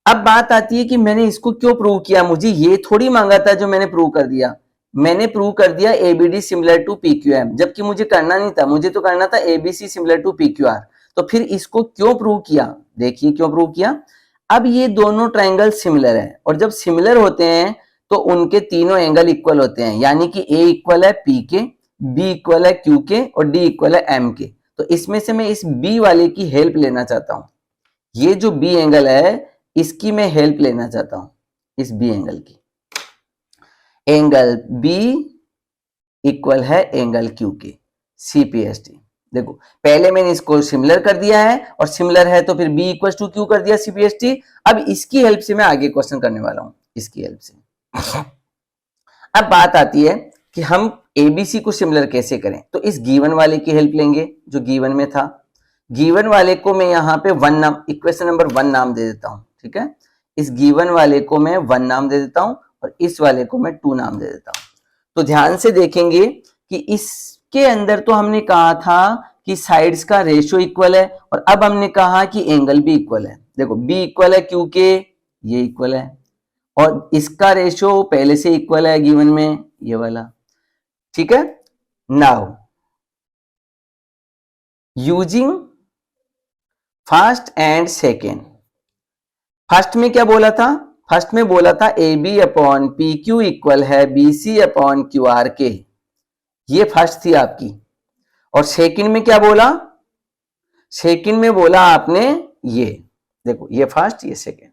अब बात आती है कि मैंने इसको क्यों प्रूव किया, मुझे ये थोड़ी मांगा था जो मैंने प्रूव कर दिया। मैंने प्रूव कर दिया ABD सिमिलर टू PQM, जबकि मुझे करना नहीं था, मुझे तो करना था ABC सिमिलर टू PQR। तो फिर इसको क्यों प्रूव किया, देखिए क्यों प्रूव किया। अब ये दोनों ट्राइंगल सिमिलर है, और जब सिमिलर होते हैं तो उनके तीनों एंगल इक्वल होते हैं। यानी कि A इक्वल है P के, B इक्वल है Q के, और D इक्वल है M के। तो इसमें से मैं इस B वाले की हेल्प लेना चाहता हूं। ये जो B एंगल है इसकी मैं हेल्प लेना चाहता हूं, इस B एंगल की। एंगल B इक्वल है एंगल Q के, CPST। देखो पहले मैंने इसको सिमिलर कर दिया है, और सिमिलर है तो फिर B इक्वल टू Q कर दिया, CPST। अब इसकी हेल्प से मैं आगे क्वेश्चन करने वाला हूं, इसकी हेल्प से। अब बात आती है कि हम ABC को सिमिलर कैसे करें। तो इस गिवन वाले की हेल्प लेंगे जो गिवन में था। गिवन वाले को मैं यहाँ पे 1 नाम, इक्वेशन नंबर 1 नाम दे देता हूं, ठीक है। इस गिवन वाले को मैं 1 नाम दे देता हूं, और इस वाले को मैं 2 नाम दे देता हूं। तो ध्यान से देखेंगे कि इसके अंदर तो हमने कहा था कि साइड्स का रेशियो इक्वल है, और अब हमने कहा कि एंगल भी इक्वल है। देखो B इक्वल है Q के, ये इक्वल है, और इसका रेशियो पहले से इक्वल है गिवन में, ये वाला, ठीक है। Now using first and second, first में क्या बोला था, फर्स्ट में बोला था AB अपॉन PQ इक्वल है BC अपॉन QR के, ये फर्स्ट थी आपकी। और सेकंड में क्या बोला, सेकंड में बोला आपने ये, देखो ये फर्स्ट ये सेकंड,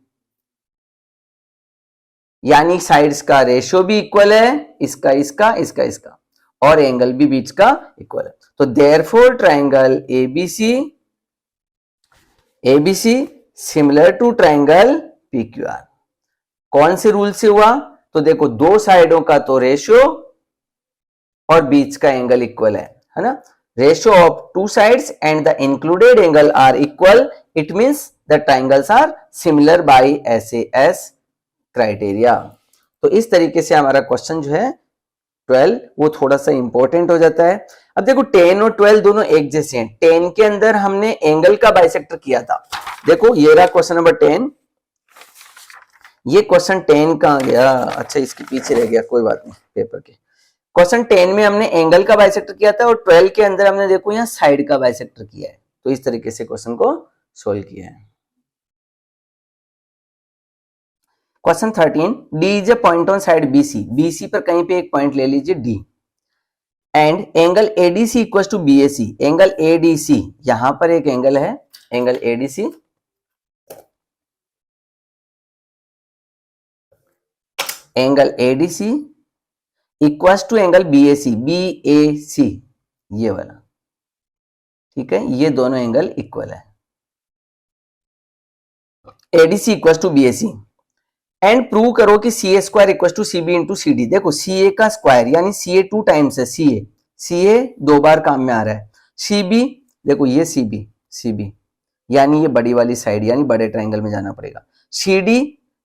यानी साइड्स का रेशियो भी इक्वल है, इसका इसका इसका इसका, और एंगल भी बीच का इक्वल है। तो therefore triangle ABC ABC similar to triangle PQR. कौन से रूल से हुआ? तो देखो दो साइडों का तो रेशियो और बीच का एंगल इक्वल है ना। Ratio of two sides and the included angle are equal, it means the triangles are similar by SAS criteria. तो इस तरीके से हमारा क्वेश्चन जो है 12 वो थोड़ा सा इंपॉर्टेंट हो जाता है। अब देखो 10 और 12 दोनों एक जैसे हैं। 10 के अंदर हमने एंगल का बाइसेक्टर किया था। देखो ये रहा क्वेश्चन नंबर 10। ये क्वेश्चन 10 कहां गया? अच्छा इसके पीछे रह गया, कोई बात नहीं पेपर के। क्वेश्चन 10 में हमने एंगल का बाइसेक्टर किया था और 12 के अंदर हमने देखो यहाँ साइड का बाइसेक्टर किया है। तो इस तरीके से क्वेश्चन को सोल्व किया है। Question 13, D is a point on side BC। BC पर कहीं पे एक पॉइंट ले लीजिए D and angle ADC equal to BAC। Angle ADC यहां पर एक एंगल है, angle ADC angle ADC equal to angle BAC ये वाला, ठीक है। ये दोनों एंगल इक्वल है। ADC equal to BAC and prove करो कि CA square equal to CB into CD। देखो CA का स्क्वायर यानी CA 2 टाइम्स है। CA 2 बार काम में आ रहा है। CB देखो ये CB यानी ये बड़ी वाली साइड यानी बड़े ट्राइंगल में जाना पड़ेगा। CD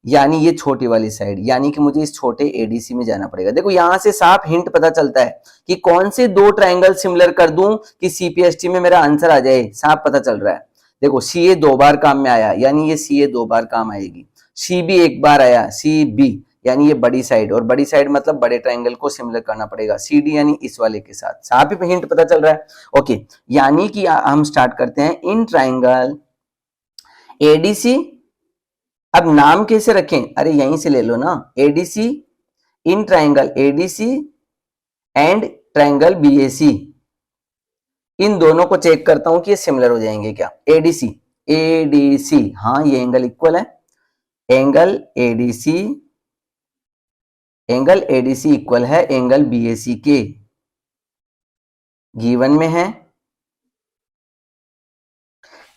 यानी ये छोटी वाली साइड यानी कि मुझे इस छोटे ADC में जाना पड़ेगा। देखो यहां से साफ हिंट पता चलता है कि कौन से दो ट्राइंगल सिमिलर कर दूं कि CPST में मेरा आंसर आ जाए, साफ पता चल रहा है। देखो CA 2 बार काम में आया यानी ये CA 2 बार काम आएगी। CB एक बार आया, CB यानी ये बड़ी साइड, और बड़ी साइड मतलब बड़े ट्राइंगल को सिमिलर करना पड़ेगा। CD यानी इस वाले के साथ, साफ ही हिंट पता चल रहा है। ओके, यानी कि हम स्टार्ट करते हैं इन ट्राइंगल ADC। अब नाम कैसे रखें? अरे यहीं से ले लो ना, ADC in triangle ADC and triangle BAC। इन दोनों को चेक करता हूं कि ये सिमिलर हो जाएंगे क्या। ADC हाँ ये एंगल इक्वल है। एंगल ADC इक्वल है एंगल BAC के, गिवन में है।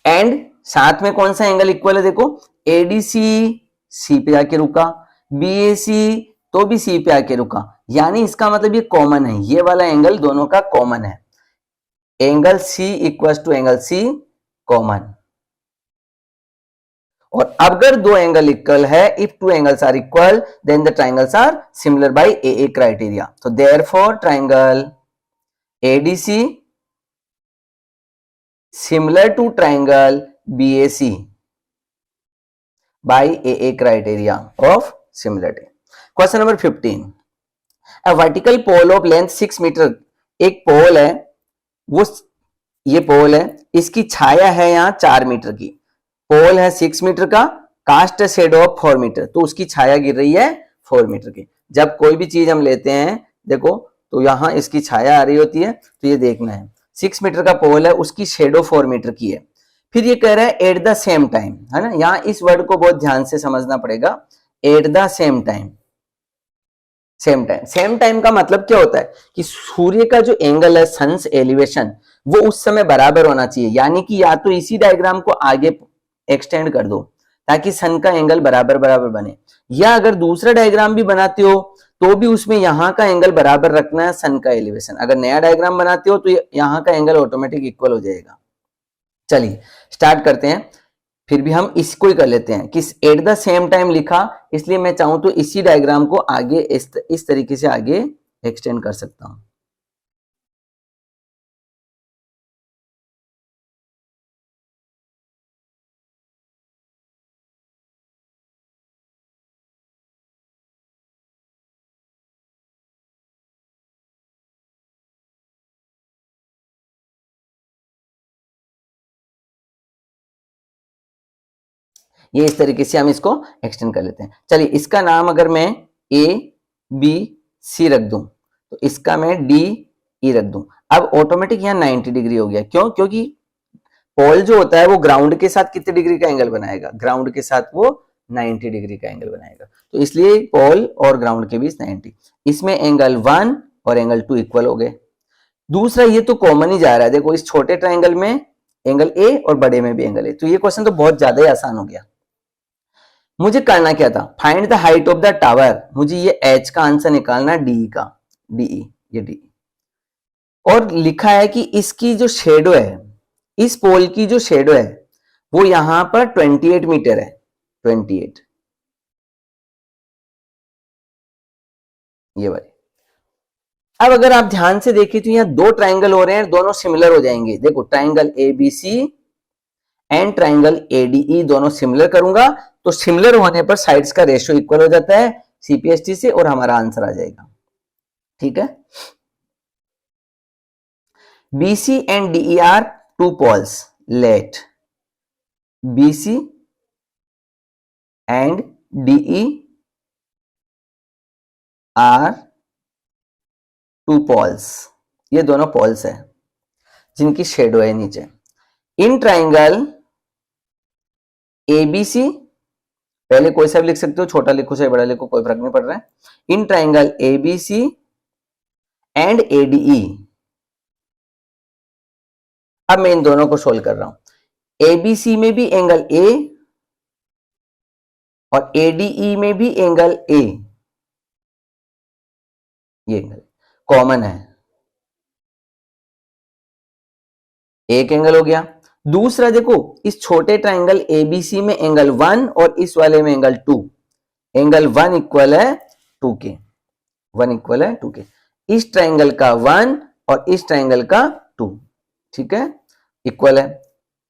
एंड साथ में कौन सा एंगल इक्वल है? देखो ADC C पे आके रुका, BAC तो भी C पे आके रुका, यानी इसका मतलब ये कॉमन है। ये वाला एंगल दोनों का कॉमन है। Angle C equal to angle C common. और अगर दो एंगल इक्वल है, if two angles are equal then the triangles are similar by AA criteria. तो therefore triangle ADC similar to triangle BAC by AA criteria of similarity. Question number 15. A vertical pole of length 6 metre, एक पोल है, वो ये पोल है, इसकी छाया है यहाँ 4 metre की। पोल है 6 मीटर का, कास्ट शेडो ऑफ 4 मीटर, तो उसकी छाया गिर रही है 4 मीटर की। जब कोई भी चीज हम लेते हैं देखो तो यहां इसकी छाया आ रही होती है, तो ये देखना है 6 मीटर का पोल है, उसकी शेडो 4 मीटर की है। फिर ये कह रहा है एट द सेम टाइम, है ना। यहाँ इस वर्ड को बहुत ध्यान से समझना पड़ेगा। At the same time, same time का मतलब क्या होता है कि सूर्य का जो एंगल है, सन्स एलिवेशन, वो उस समय बराबर होना चाहिए। यानी कि या तो इसी डायग्राम को आगे एक्सटेंड कर दो ताकि सन का एंगल बराबर बराबर बने, या अगर दूसरा डायग्राम भी बनाते हो तो भी उसमें यहाँ का एंगल बराबर रखना है सन का एलिवेशन। अगर नया डायग्राम बनाते हो तो यहाँ का एंगल ऑटोमेटिक इक्वल हो जाएगा। चलिए स्टार्ट करते हैं। फिर भी हम इसको ही कर लेते हैं कि एट द सेम टाइम लिखा, इसलिए मैं चाहूं तो इसी डायग्राम को आगे इस तरीके से आगे एक्सटेंड कर सकता हूं। ये इस तरीके से हम इसको एक्सटेंड कर लेते हैं। चलिए इसका नाम अगर मैं ABC रख दूं तो इसका मैं DE रख दूं। अब ऑटोमेटिक यहाँ 90 डिग्री हो गया। क्यों? क्योंकि पोल जो होता है वो ग्राउंड के साथ कितने डिग्री का एंगल बनाएगा? ग्राउंड के साथ वो 90 डिग्री का एंगल बनाएगा। तो इसलिए पोल और ग्राउंड के बीच 90। इसमें एंगल 1 और एंगल 2 इक्वल हो गए। दूसरा ये तो कॉमन ही जा रहा है। देखो इस छोटे ट्राइंगल में एंगल ए और बड़े में भी एंगल ए। तो ये क्वेश्चन तो बहुत ज्यादा ही आसान हो गया। मुझे करना क्या था, find the height of the tower, मुझे ये एच का आंसर निकालना, डी का, डीई, ये डी। और लिखा है कि इसकी जो शेडो है, इस पोल की जो शेडो है वो यहां पर 28 मीटर है, 28, ये वाली। अब अगर आप ध्यान से देखें तो यहाँ दो ट्राइंगल हो रहे हैं, दोनों सिमिलर हो जाएंगे। देखो triangle ABC and triangle ADE दोनों सिमिलर करूंगा, तो सिमिलर होने पर साइड्स का रेशियो इक्वल हो जाता है सीपीएसटी से, और हमारा आंसर आ जाएगा। ठीक है, BC and DE are two poles. Let BC and DE are two poles. ये दोनों पोल्स है जिनकी शेडो है नीचे। इन ट्राइंगल ABC, पहले कोई सा भी लिख सकते हो, छोटा लिखो चाहे बड़ा लिखो, कोई फर्क नहीं पड़ रहा है। इन ट्राइंगल ABC एंड ADE, अब मैं इन दोनों को सोल्व कर रहा हूं। ABC में भी एंगल A और ADE में भी एंगल A, ये एंगल कॉमन है, एक एंगल हो गया। दूसरा देखो, इस छोटे ट्राइंगल ABC में एंगल 1 और इस वाले में एंगल 2, एंगल 1 इक्वल है 2 के, 1 इक्वल है 2 के। इस ट्राइंगल का 1 और इस ट्राइंगल का 2, ठीक है, इक्वल है।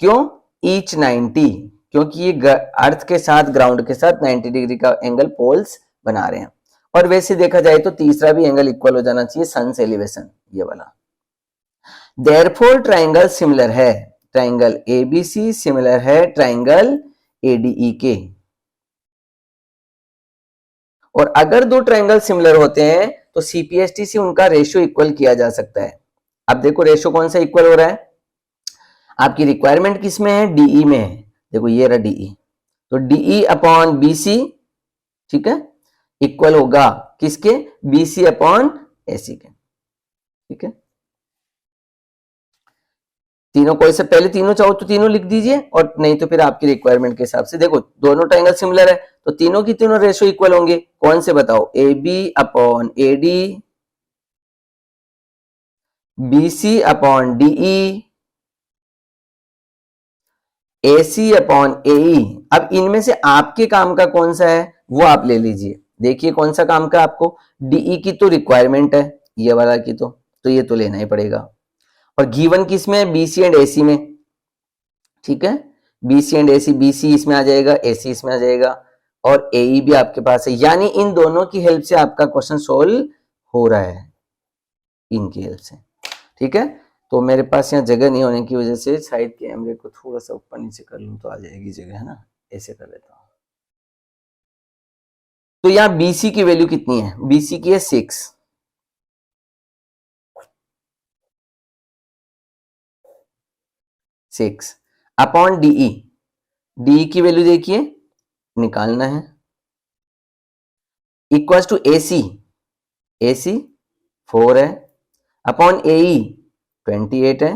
क्यों? ईच 90, क्योंकि ये अर्थ के साथ ग्राउंड के साथ 90 डिग्री का एंगल पोल्स बना रहे हैं। और वैसे देखा जाए तो तीसरा भी एंगल इक्वल हो जाना चाहिए, सन से एलिवेशन, ये वाला। देयरफॉर ट्राइंगल सिमिलर है, ट्राइंगल एबीसी सिमिलर है ट्राइंगल एडीई के। और अगर दो ट्राइंगल सिमिलर होते हैं तो सीपीएसटी से उनका रेशियो इक्वल किया जा सकता है। अब देखो रेशियो कौन सा इक्वल हो रहा है, आपकी रिक्वायरमेंट किस में है, डीई में है। देखो ये रहा डीई, तो डीई अपॉन बीसी, ठीक है, इक्वल होगा किसके, बीसी अपॉन एसी के। ठीक है, तीनों कोई से पहले तीनों चाहो तो तीनों लिख दीजिए, और नहीं तो फिर आपकी रिक्वायरमेंट के हिसाब से। देखो दोनों ट्राइंगल सिमिलर है तो तीनों की तीनों रेशियो इक्वल होंगे। कौन से बताओ, A B upon A D, B C upon D E, A C upon A E. अब इनमें से आपके काम का कौन सा है वो आप ले लीजिए। देखिए कौन सा काम का आपको, डीई की तो रिक्वायरमेंट है, ये वाला की तो ये तो लेना ही पड़ेगा। और गिवन किस में है, बीसी एंड एसी में। ठीक है, बीसी एंड एसी, बीसी इसमें आ जाएगा, एसी इसमें आ जाएगा, और एई भी आपके पास है। यानी इन दोनों की हेल्प से आपका क्वेश्चन सोल्व हो रहा है, इनकी हेल्प से। ठीक है, तो मेरे पास यहाँ जगह नहीं होने की वजह से शायद कैमरे को थोड़ा सा ऊपर नीचे कर लूं तो आ जाएगी जगह, है ना, ऐसे कर लेता हूं। तो यहाँ बीसी की वैल्यू कितनी है, बीसी की है 6, अपॉन डीई, डीई की वैल्यू देखिए निकालना है, इक्वल्स टू एसी, एसी 4 है, अपॉन एई 28 है।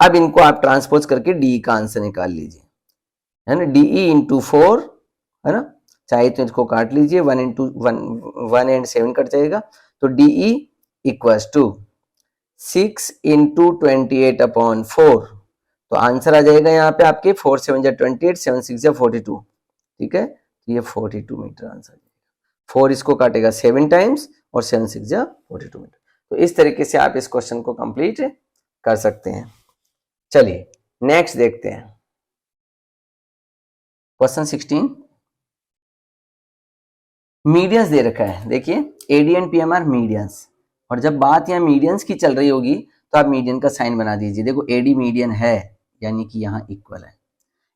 अब इनको आप ट्रांसपोज करके डी का आंसर निकाल लीजिए, है ना, डीई इंटू 4, है ना, चाहे तो इसको काट लीजिए, 1 इंटू 1 एंड 7 कट जाएगा, तो DE equals to 6 into 28 upon 4, तो आंसर आ जाएगा यहाँ पे आपके 4 7 जा 28, 7 6 जा 42। ठीक है, तो ये 42 मीटर आंसर, 4 इसको काटेगा 7 टाइम्स और 7 6 जा 42 मीटर। तो इस तरीके से आप इस क्वेश्चन को कंप्लीट कर सकते हैं। चलिए नेक्स्ट देखते हैं, क्वेश्चन 16। मीडियंस दे रखा है, देखिए AD and PM are medians, और जब बात यहाँ मीडियंस की चल रही होगी तो आप मीडियन का साइन बना दीजिए। देखो एडी मीडियन है यानी कि यहाँ इक्वल है,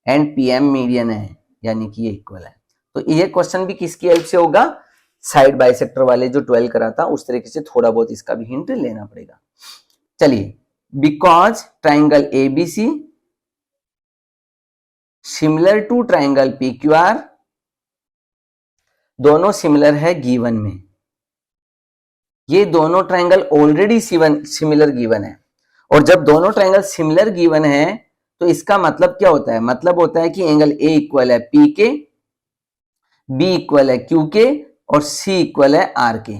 एंड पीएम मीडियन है यानी कि ये इक्वल है। तो ये क्वेश्चन भी किसकी हेल्प से होगा, साइड बाइसेक्टर वाले जो 12 करा था उस तरीके से थोड़ा बहुत इसका भी हिंट लेना पड़ेगा। चलिए, because triangle ABC similar to triangle PQR, दोनों सिमिलर है गिवन में, ये दोनों ट्राइंगल ऑलरेडी सिमिलर गिवन है, और जब दोनों ट्रायंगल सिमिलर गिवन है तो इसका मतलब क्या होता है, मतलब होता है कि एंगल ए इक्वल है पी के, बी इक्वल है क्यू के और सी इक्वल है आर के,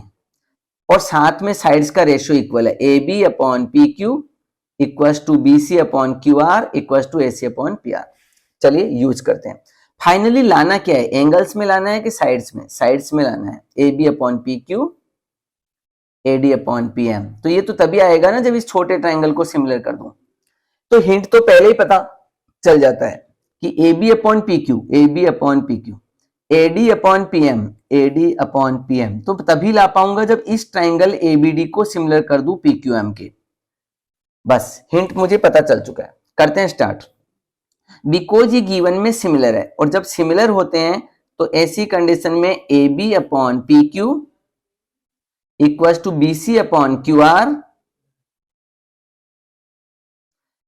और साथ में साइड्स का रेशियो इक्वल है A B upon P Q equal to B C upon Q R equal to A C upon P R. चलिए यूज करते हैं। फाइनली लाना क्या है, एंगल्स में लाना है कि साइड्स में, साइड्स में लाना है, A B upon P Q A D upon P M. तो ये तो तभी आएगा ना जब इस छोटे ट्राइंगल को सिमिलर कर दूं। तो हिंट तो पहले ही पता चल जाता है कि A B upon P Q, A B upon P Q, A D upon P M, A D upon P M, तो तभी ला पाऊंगा जब इस ट्राइंगल ए बी डी को सिमिलर कर दूं पी क्यू एम के। बस हिंट मुझे पता चल चुका है। करते हैं स्टार्ट। बिकॉज ये गिवन में सिमिलर है, और जब सिमिलर होते हैं तो ऐसी कंडीशन में A B upon P Q equal to B C upon Q R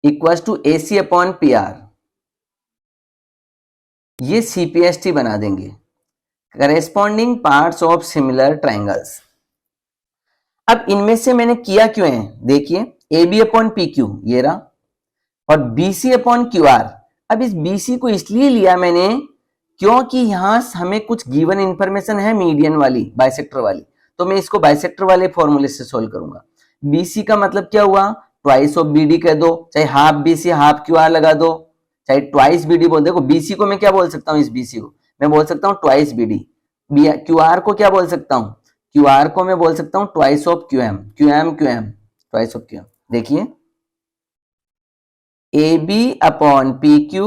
equal to A C upon P R, ये सीपीएसटी बना देंगे, corresponding parts of similar triangles. अब इनमें से मैंने किया क्यों है, देखिए A B upon P Q ये रहा, और B C upon Q R. अब इस बी सी को इसलिए लिया मैंने क्योंकि यहां हमें कुछ गिवन इंफॉर्मेशन है मीडियन वाली, बाइसेक्टर वाली, तो मैं इसको बाइसेक्टर वाले फॉर्मूले से सोल्व करूंगा। बीसी का मतलब क्या हुआ, ट्वाइस ऑफ बीडी कह दो, चाहे half BC half Q R लगा दो, चाहे ट्वाइस बीडी बोल। देखो बीसी को मैं क्या बोल सकता हूँ, इस बीसी को मैं बोल सकता हूँ ट्वाइस बीडी। क्यू आर को क्या बोल सकता हूँ, क्यू आर को मैं बोल सकता हूँ twice of Q M, Q M Q M, twice of Q M. देखिए A B upon P Q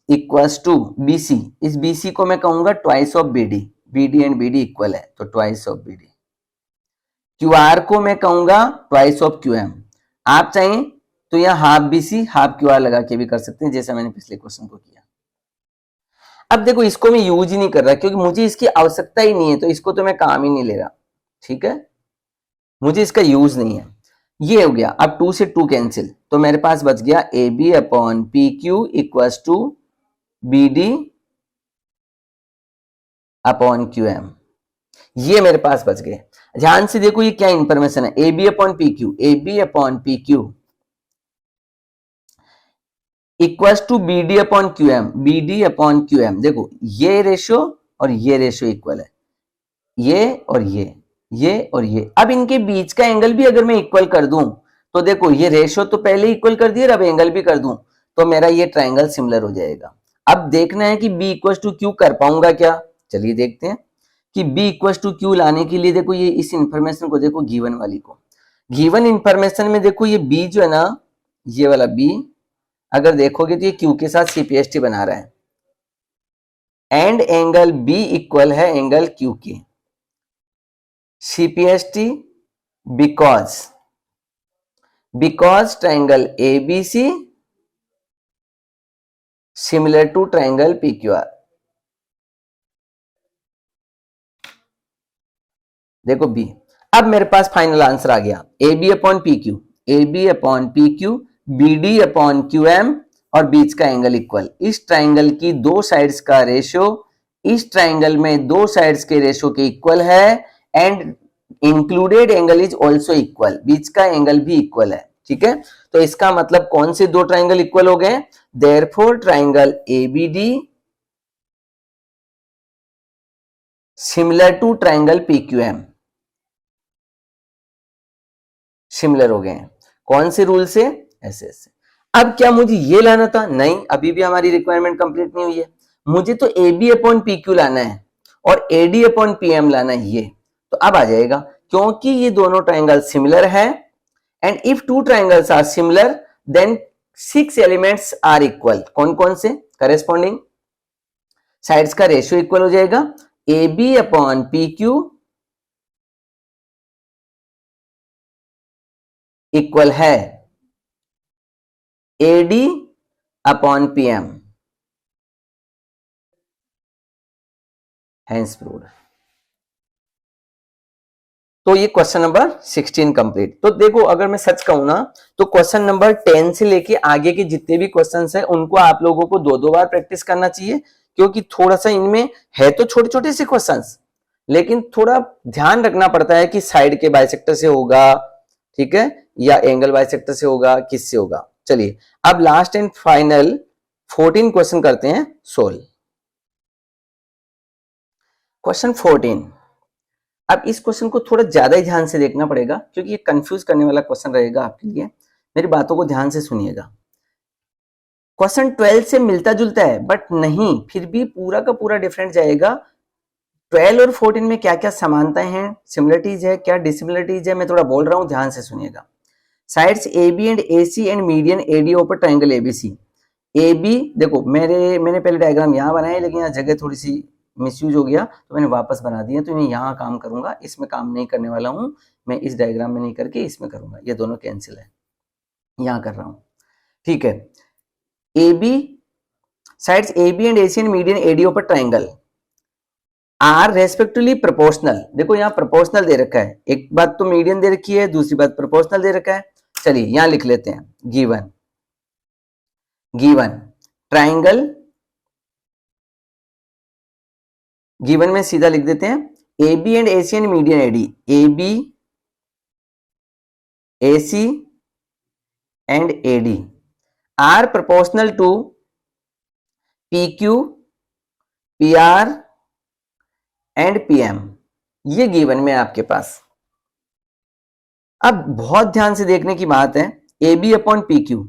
equals to B C, इस बी सी को मैं कहूंगा twice of B D, B D and B D equal है तो twice of B D. Q R को मैं कहूंगा ट्वाइस ऑफ क्यू एम। आप चाहें तो यह half B C half Q R लगा के भी कर सकते हैं, जैसा मैंने पिछले क्वेश्चन को किया। अब देखो इसको मैं यूज ही नहीं कर रहा क्योंकि मुझे इसकी आवश्यकता ही नहीं है, तो इसको तो मैं काम ही नहीं ले रहा, ठीक है, मुझे इसका यूज नहीं है। ये हो गया। अब 2 से 2 कैंसिल, तो मेरे पास बच गया A B upon P Q equals to B D upon Q M, ये मेरे पास बच गए। ध्यान से देखो ये क्या इंफॉर्मेशन है, A B upon P Q, A B upon P Q equals to B D upon Q M, B D upon Q M. देखो ये रेशियो और ये रेशियो इक्वल है, ये और ये और ये। अब इनके बीच का एंगल भी अगर मैं इक्वल कर दूं तो देखो ये रेशियो तो पहले इक्वल कर दिया, अब एंगल भी कर दूं तो मेरा ये ट्राइंगल सिमिलर हो जाएगा। अब देखना है कि बी इक्वल टू क्यू कर पाऊंगा क्या, चलिए देखते हैं कि बी इक्वल टू क्यू लाने के लिए देखो ये इस इंफॉर्मेशन को देखो, गिवन वाली को, गिवन इंफॉर्मेशन में देखो ये बी जो है ना, ये वाला बी अगर देखोगे तो ये क्यू के साथ सीपीएसटी बना रहा है, एंड एंगल बी इक्वल है एंगल क्यू के। CPST because triangle ABC similar to triangle PQR। देखो B, अब मेरे पास फाइनल आंसर आ गया AB upon PQ, AB upon PQ, BD upon QM और बीच का एंगल इक्वल। इस ट्राइंगल की दो साइड्स का रेशियो इस ट्राइंगल में दो साइड्स के रेशियो के इक्वल है, and included angle is also equal, बीच का एंगल भी इक्वल है, ठीक है। तो इसका मतलब कौन से दो ट्राइंगल इक्वल हो गए, therefore triangle ABD similar to triangle P Q M similar हो गए हैं। कौन से रूल से, ऐसे ऐसे। अब क्या मुझे ये लाना था, नहीं, अभी भी हमारी रिक्वायरमेंट कंप्लीट नहीं हुई है। मुझे तो A B upon P Q लाना है और A D upon P M लाना है, ये तो अब आ जाएगा क्योंकि ये दोनों ट्राइंगल सिमिलर है, and if two triangles are similar then 6 elements are equal. कौन कौन से, करेस्पॉन्डिंग साइड्स का रेशियो इक्वल हो जाएगा, A B upon P Q equal है A D upon P M, hence proved. तो ये क्वेश्चन नंबर 16 कंप्लीट। तो देखो अगर मैं सच कहूं ना तो क्वेश्चन नंबर 10 से लेके आगे के जितने भी क्वेश्चंस हैं उनको आप लोगों को 2-2 बार प्रैक्टिस करना चाहिए, क्योंकि थोड़ा सा इनमें है तो छोटे छोटे से क्वेश्चंस, लेकिन थोड़ा ध्यान रखना पड़ता है कि साइड के बाइसेक्टर से होगा, ठीक है, या एंगल बाइसेक्टर से होगा, किससे होगा। चलिए अब लास्ट एंड फाइनल 14 क्वेश्चन करते हैं सोल्व। क्वेश्चन 14। अब इस क्वेश्चन को थोड़ा ज्यादा ही ध्यान से देखना पड़ेगा क्योंकि ये कंफ्यूज करने वाला क्वेश्चन रहेगा आपके लिए। मेरी बातों को ध्यान से सुनिएगा। क्वेश्चन 12 से मिलता जुलता है बट नहीं, फिर भी पूरा का पूरा डिफरेंट जाएगा। 12 और 14 में क्या क्या समानताएं हैं, सिमिलरिटीज है, क्या डिसिमिलरिटीज है, मैं थोड़ा बोल रहा हूं, ध्यान से सुनिएगा। Sides AB and AC and median ADO पर ट्राइंगल ABC। AB देखो मैंने पहले डायग्राम यहाँ बनाया लेकिन यहाँ जगह थोड़ी सी मिसयूज हो गया तो मैंने वापस बना दिया, तो मैं यहाँ काम करूंगा, इसमें काम नहीं करने वाला हूं। मैं इस डायग्राम में नहीं करके इसमें करूंगा, ये दोनों कैंसिल है, यहाँ कर रहा हूं। ठीक है, AB sides AB and AC and median ADO पर ट्राइंगल आर रेस्पेक्टिवली प्रोपोर्शनल। देखो यहाँ प्रोपोर्शनल दे रखा है, एक बात तो मीडियन दे रखी है, दूसरी बात प्रोपोर्शनल दे रखा है। चलिए यहां लिख लेते हैं, गिवन ट्राइंगल, गिवन में सीधा लिख देते हैं AB and AC and median AD, AB AC and AD are proportional to PQ PR and PM। ये गिवन में आपके पास। अब बहुत ध्यान से देखने की बात है, AB upon PQ,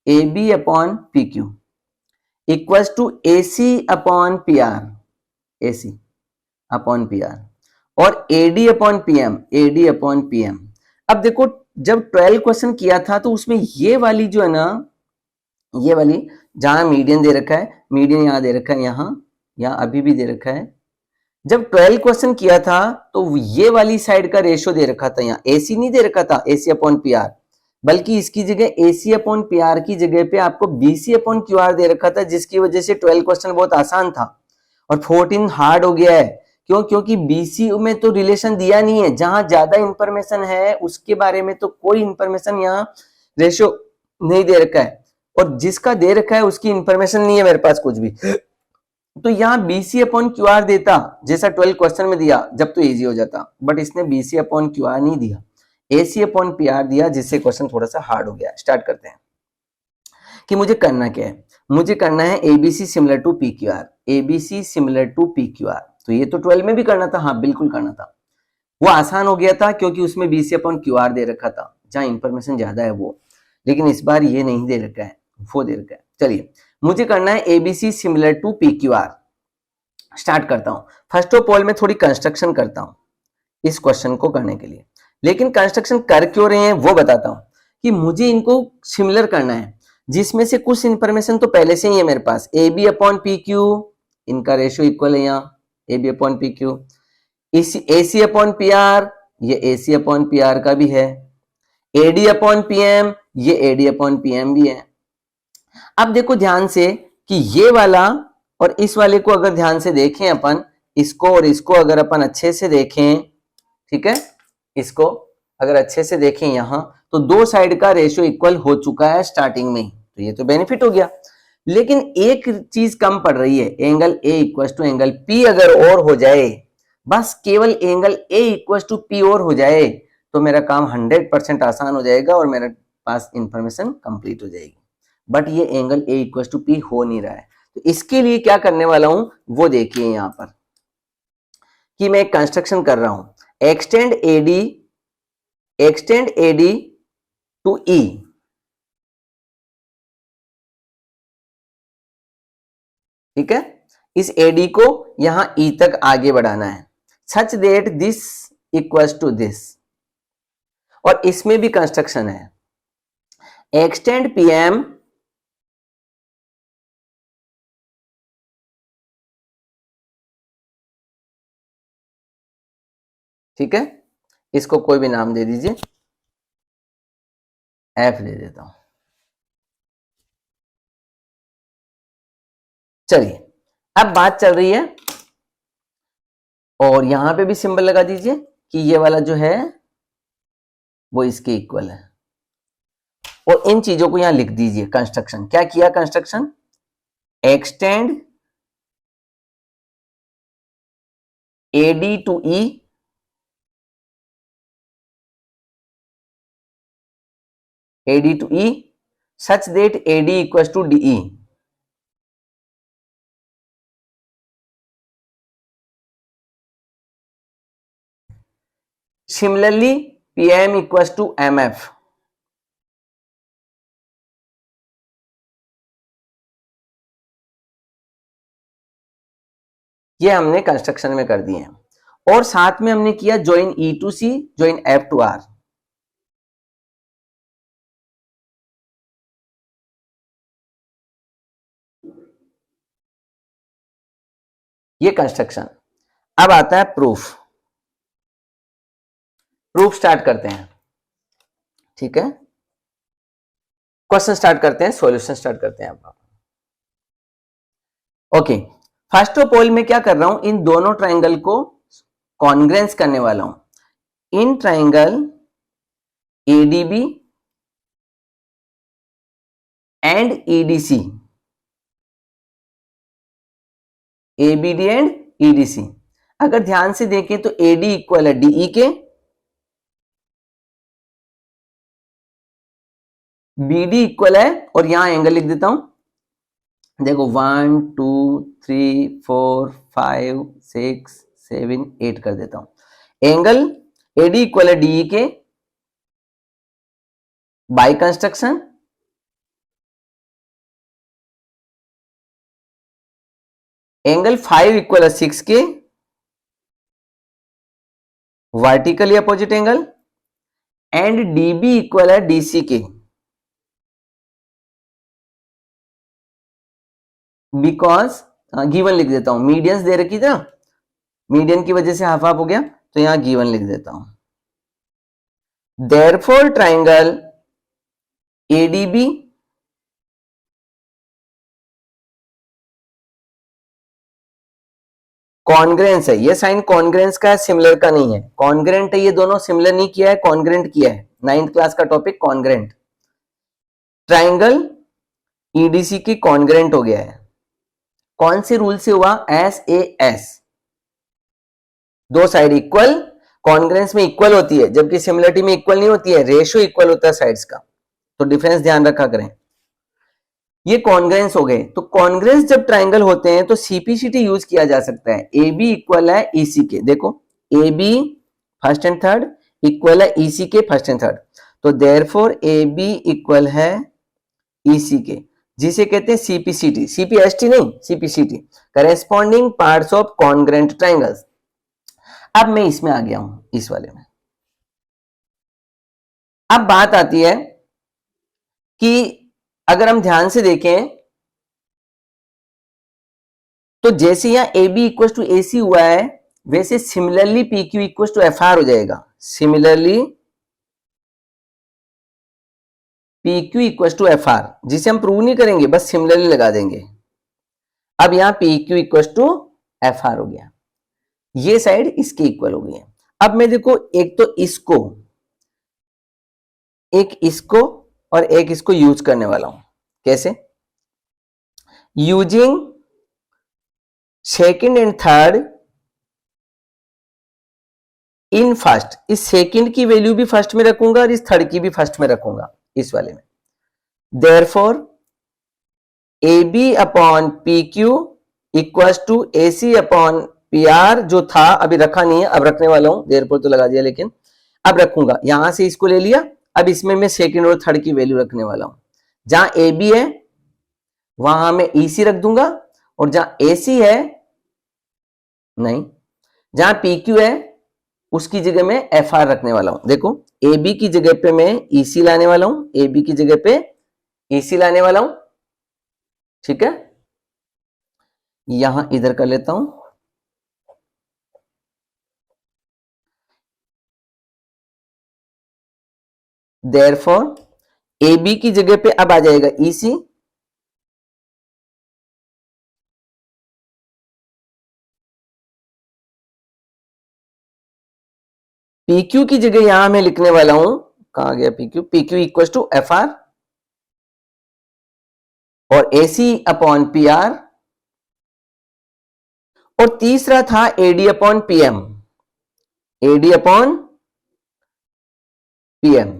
AB upon PQ equals to AC upon PR, AC upon PR और AD upon PM, AD upon PM। अब देखो जब 12 क्वेश्चन किया था तो उसमें ये वाली जो है ना, ये वाली जहां मीडियन दे रखा है, मीडियन यहां दे रखा है, यहां अभी भी दे रखा है। जब 12 क्वेश्चन किया था तो ये वाली साइड का रेशियो दे रखा था, यहाँ AC नहीं दे रखा था, AC अपॉन PR, बल्कि इसकी जगह AC अपॉन PR की जगह पे आपको BC अपॉन QR दे रखा था, जिसकी वजह से 12 क्वेश्चन बहुत आसान था और 14 हार्ड हो गया है। क्यों? क्योंकि BC में तो रिलेशन दिया नहीं है, जहां ज्यादा इंफॉर्मेशन है उसके बारे में तो कोई इंफॉर्मेशन यहाँ रेशियो नहीं दे रखा है, और जिसका दे रखा है उसकी इंफॉर्मेशन नहीं है मेरे पास कुछ भी। तो यहाँ BC अपॉन QR देता जैसा 12 क्वेश्चन में दिया जब तो इजी हो जाता, बट इसने BC अपॉन QR नहीं दिया, AC अपॉन PR दिया, जिससे क्वेश्चन थोड़ा सा हार्ड हो गया। स्टार्ट करते हैं कि मुझे करना क्या है। मुझे करना है ABC similar to PQR, ABC similar to PQR। तो ये तो 12 में भी करना था, हाँ बिल्कुल करना था, वो आसान हो गया था क्योंकि उसमें BC अपॉन QR दे रखा था, जहां इंफॉर्मेशन ज्यादा है वो। लेकिन इस बार ये नहीं दे रखा है, वो दे रखा है। चलिए मुझे करना है ABC similar to PQR। Start करता हूं। फर्स्ट ऑफ ऑल मैं थोड़ी कंस्ट्रक्शन करता हूं इस क्वेश्चन को करने के लिए, लेकिन कंस्ट्रक्शन कर क्यों रहे हैं वो बताता हूं कि मुझे इनको सिमिलर करना है, जिसमें से कुछ इंफॉर्मेशन तो पहले से ही है मेरे पास। AB अपॉन PQ, इनका रेशियो इक्वल है यहाँ, AB upon PQ। AC upon PR, ये AC अपॉन PR का भी है। AD अपॉन PM, ये AD अपॉन PM भी है। अब देखो ध्यान से कि ये वाला और इस वाले को अगर ध्यान से देखें अपन, इसको और इसको अगर अपन अच्छे से देखें, ठीक है, इसको अगर अच्छे से देखें यहां, तो दो साइड का रेशियो इक्वल हो चुका है स्टार्टिंग में ही, तो ये तो बेनिफिट हो गया। लेकिन एक चीज कम पड़ रही है, angle A equal to angle P अगर और हो जाए, बस केवल angle A equal to P और हो जाए तो मेरा काम 100% आसान हो जाएगा और मेरे पास इंफॉर्मेशन कंप्लीट हो जाएगी। बट ये angle A equal to P हो नहीं रहा है, तो इसके लिए क्या करने वाला हूं वो देखिए यहां पर कि मैं एक कंस्ट्रक्शन कर रहा हूं, एक्सटेंड AD टू E। ठीक है, इस AD को यहां E तक आगे बढ़ाना है, such that this equals to this. और इसमें भी कंस्ट्रक्शन है, एक्सटेंड PM ठीक है, इसको कोई भी नाम दे दीजिए, F दे देता हूं। चलिए अब बात चल रही है, और यहां पे भी सिंबल लगा दीजिए कि ये वाला जो है वो इसके इक्वल है, और इन चीजों को यहां लिख दीजिए। कंस्ट्रक्शन क्या किया, construction extend AD to E AD to E such that AD equals to DE. Similarly, PM equals to MF. ये हमने कंस्ट्रक्शन में कर दिए हैं और साथ में हमने किया join E to C, join F to R. ये कंस्ट्रक्शन. अब आता है प्रूफ. प्रूफ स्टार्ट करते हैं. ठीक है, क्वेश्चन स्टार्ट करते हैं, सॉल्यूशन स्टार्ट करते हैं. ओके, फर्स्ट ऑफ ऑल मैं क्या कर रहा हूं, इन दोनों ट्राइंगल को कॉन्ग्रेंस करने वाला हूं. In triangle ADB and EDC, ABD and EDC. अगर ध्यान से देखें तो AD इक्वल है DE के, BD इक्वल है, और यहां एंगल लिख देता हूं. देखो 1 2 3 4 5 6 7 8 कर देता हूं. एंगल AD इक्वल है DE के बाय कंस्ट्रक्शन. एंगल 5 इक्वल है 6 के vertically opposite angle. And DB equal है DC के, बिकॉज गिवन लिख देता हूं. मीडियंस दे रखी थी ना, मीडियन की वजह से हाफ हाफ हो गया, तो यहां गिवन लिख देता हूं. देयरफॉर ट्राइंगल ADB कॉन्ग्रेंस है. ये साइन कॉन्ग्रेंस का है, सिमिलर का नहीं है. कॉन्ग्रेंट है, ये दोनों सिमिलर नहीं किया है, कॉन्ग्रेंट किया है. 9th क्लास का टॉपिक कॉन्ग्रेंट. ट्राइंगल EDC की कॉन्ग्रेंट हो गया है. कौन से रूल से हुआ, SAS. दो साइड इक्वल, कॉन्ग्रेंस में इक्वल होती है, जबकि सिमिलरिटी में इक्वल नहीं होती है, रेशियो इक्वल होता है साइड्स का. तो डिफरेंस ध्यान रखा करें. ये कॉन्ग्रेंस हो गए. तो कॉन्ग्रेंस जब ट्राइंगल होते हैं तो CPCT यूज किया जा सकता है. AB इक्वल है EC के. देखो AB first and third equal है EC के फर्स्ट एंड थर्ड. तो देयरफॉर AB इक्वल है EC के, जिसे कहते हैं CPCT. CPST नहीं, CPCT, corresponding parts of congruent triangles. अब मैं इसमें आ गया हूं, इस वाले में. अब बात आती है कि अगर हम ध्यान से देखें तो जैसे यहां AB इक्वल टू AC हुआ है, वैसे similarly PQ equal to FR हो जाएगा. Similarly PQ equal to FR, जिसे हम प्रूव नहीं करेंगे, बस सिमिलरली लगा देंगे. अब यहां PQ इक्वल टू FR हो गया. ये साइड इसके इक्वल हो गई है. अब मैं देखो, एक तो इसको, एक इसको और एक इसको यूज करने वाला हूं. कैसे? Using second and third in first. इस सेकंड की वैल्यू भी फर्स्ट में रखूंगा और इस थर्ड की भी फर्स्ट में रखूंगा, इस वाले में. Therefore AB upon PQ equal to AC upon PR, जो था अभी रखा नहीं है, अब रखने वाला हूं. देयरफॉर तो लगा दिया, लेकिन अब रखूंगा. यहां से इसको ले लिया, अब इसमें मैं सेकंड और थर्ड की वैल्यू रखने वाला हूं. जहां AB है वहां मैं EC रख दूंगा, और जहां AC है, नहीं, जहां PQ है उसकी जगह में FR रखने वाला हूं. देखो AB की जगह पे मैं EC लाने वाला हूं, AB की जगह पे EC लाने वाला हूं. ठीक है, यहां इधर कर लेता हूं. देयरफॉर AB की जगह पे अब आ जाएगा EC, PQ की जगह यहां मैं लिखने वाला हूं, कहां गया PQ, PQ equal to FR और AC अपॉन PR, और तीसरा था AD upon PM, AD upon PM.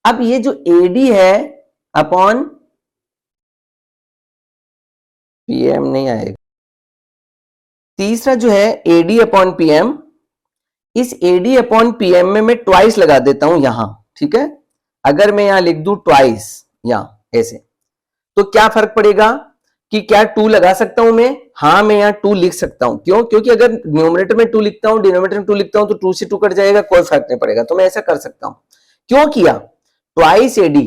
अब ये जो एडी है अपॉन पीएम नहीं आएगा, तीसरा जो है एडी अपॉन पीएम, इस एडी अपॉन पीएम में मैं ट्वाइस लगा देता हूं यहां, ठीक है। अगर मैं यहां लिख दूं ट्वाइस यहां ऐसे, तो क्या फर्क पड़ेगा कि क्या 2 लगा सकता हूं मैं? हाँ, मैं यहां 2 लिख सकता हूं। क्यों? क्योंकि अगर न्यूमरेटर में 2 लिखता हूं, डिनोमिनेटर में 2 लिखता हूं, तो 2 से 2 कट जाएगा, कोई फर्क नहीं पड़ेगा। तो मैं ऐसा कर सकता हूं। क्यों किया? ट्वाइस एडी,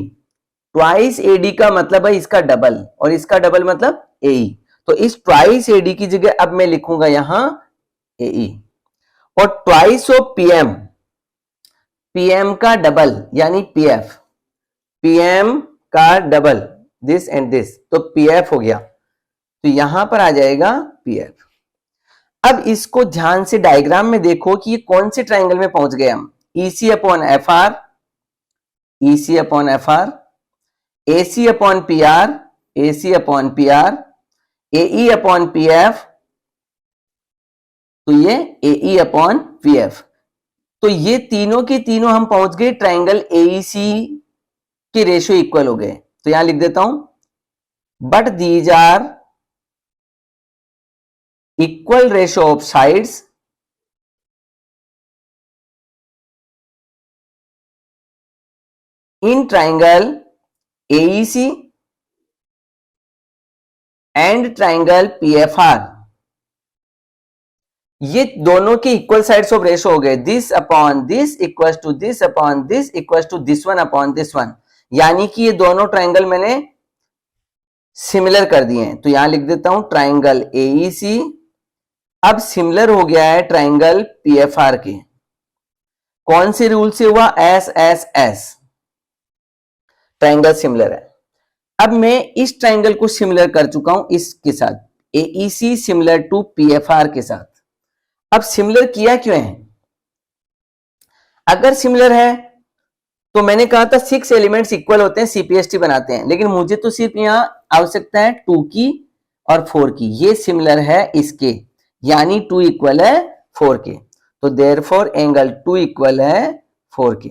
ट्वाइस एडी का मतलब है इसका डबल, और इसका डबल मतलब एई। तो इस ट्वाइस एडी की जगह अब मैं लिखूंगा यहां एई, और ट्वाइस ऑफ पीएम, पीएम का डबल यानी पीएफ, पीएम का डबल दिस एंड दिस, तो पीएफ हो गया। तो यहां पर आ जाएगा पीएफ। अब इसको ध्यान से डायग्राम में देखो कि ये कौन से ट्राइंगल में पहुंच गए हम। E C upon F R, E C upon F R, A C upon P R, A C upon P R, A E upon P F, तो ये एई अपॉन पीएफ। तो ये तीनों के तीनों हम पहुंच गए ट्राइंगल एईसी के रेशियो इक्वल हो गए। तो यहां लिख देता हूं, but these are equal ratio of sides in triangle AEC and triangle PFR. ये दोनों के इक्वल साइड्स ऑफ रेशियो हो गए। This upon this equal to this upon this equal to this one upon this one, यानी कि ये दोनों triangle मैंने सिमिलर कर दिए हैं। तो यहां लिख देता हूं ट्राइंगल एईसी अब सिमिलर हो गया है ट्राइंगल पीएफआर के। कौन से रूल से हुआ? S S S, triangle similar है। अब मैं इस ट्राइंगल को सिमिलर कर चुका हूं इसके साथ, एईसी सिमिलर टू पीएफआर के साथ। अब सिमिलर किया क्यों है? अगर सिमिलर है तो मैंने कहा था 6 एलिमेंट्स इक्वल होते हैं, सीपीएसटी बनाते हैं, लेकिन मुझे तो सिर्फ यहां आवश्यकता है 2 की और 4 की। ये सिमिलर है इसके, यानी 2 इक्वल है 4 के। तो देयरफॉर एंगल 2 इक्वल है 4 के।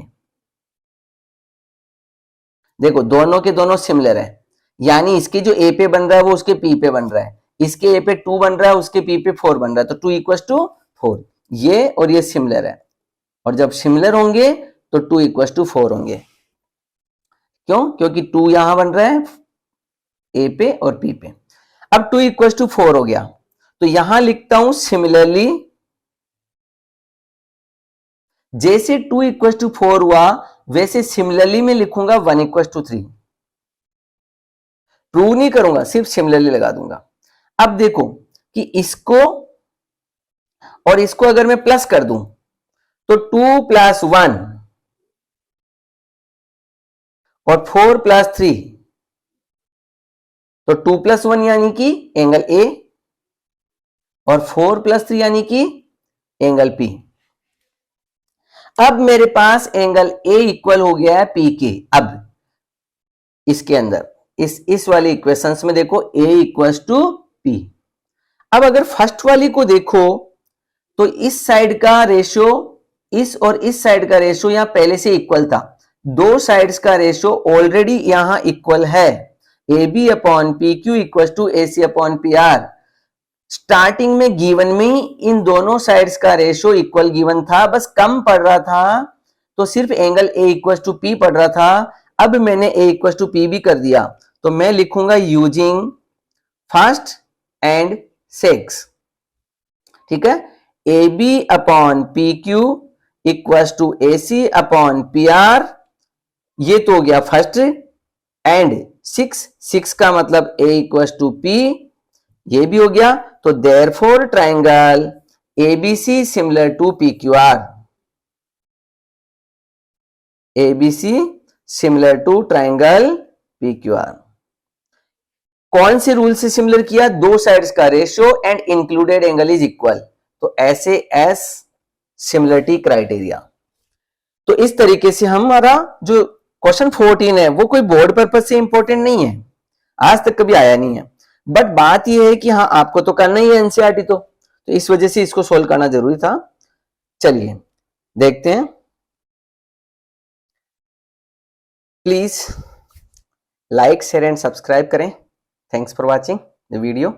देखो दोनों के दोनों सिमिलर है, यानी इसके जो ए पे बन रहा है वो उसके पी पे बन रहा है, इसके ए पे 2 बन रहा है, उसके पी पे 4 बन रहा है। तो 2 इक्वल टू 4, ये और ये सिमिलर है। और जब सिमिलर होंगे तो 2 इक्वल टू 4 होंगे। क्यों? क्योंकि 2 यहां बन रहा है ए पे और पी पे। अब 2 इक्वल टू 4 हो गया, तो यहां लिखता हूं सिमिलरली। जैसे 2 इक्वल टू 4 हुआ, वैसे सिमिलरली में लिखूंगा 1 इक्वल टू 3। प्रूव नहीं करूंगा, सिर्फ सिमिलरली लगा दूंगा। अब देखो कि इसको और इसको अगर मैं प्लस कर दूं, तो 2 प्लस 1 और 4 प्लस 3, तो 2 प्लस 1 यानी कि एंगल ए, और 4 प्लस 3 यानी कि एंगल पी। अब मेरे पास एंगल ए इक्वल हो गया है पी के। अब इसके अंदर इस वाली इक्वेशंस में देखो ए इक्वल्स टू पी। अब अगर फर्स्ट वाली को देखो तो इस साइड का रेशियो, इस और इस साइड का रेशियो यहां पहले से इक्वल था। दो साइड्स का रेशियो ऑलरेडी यहां इक्वल है। A B upon P Q equal to A C upon P R. Starting में गिवन में ही इन दोनों साइड्स का रेशियो इक्वल गिवन था, बस कम पड़ रहा था तो सिर्फ angle A equal to P पड़ रहा था। अब मैंने ए इक्वल टू पी भी कर दिया, तो मैं लिखूंगा यूजिंग फर्स्ट एंड सेक्स, ठीक है। A B upon P Q equal to A C upon P R, ये तो हो गया फर्स्ट, एंड 6 का मतलब ए इक्वल टू पी, ये भी हो गया। तो therefore triangle ABC similar to P Q R, ABC similar to triangle P Q R. कौन से रूल से सिमिलर किया? दो साइड्स का ratio and included angle is equal, तो ऐसे एस सिमिलरिटी क्राइटेरिया। तो इस तरीके से हमारा जो क्वेश्चन 14 है वो कोई बोर्ड पर्पज से इंपॉर्टेंट नहीं है, आज तक कभी आया नहीं है, बट बात यह है कि हाँ आपको तो करना ही है एनसीईआरटी, तो इस वजह से इसको सोल्व करना जरूरी था। चलिए देखते हैं। Please like share and subscribe करें। Thanks for watching the video.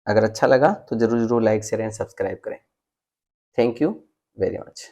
अगर अच्छा लगा तो जरूर जरूर लाइक शेयर एंड सब्सक्राइब करें। Thank you very much.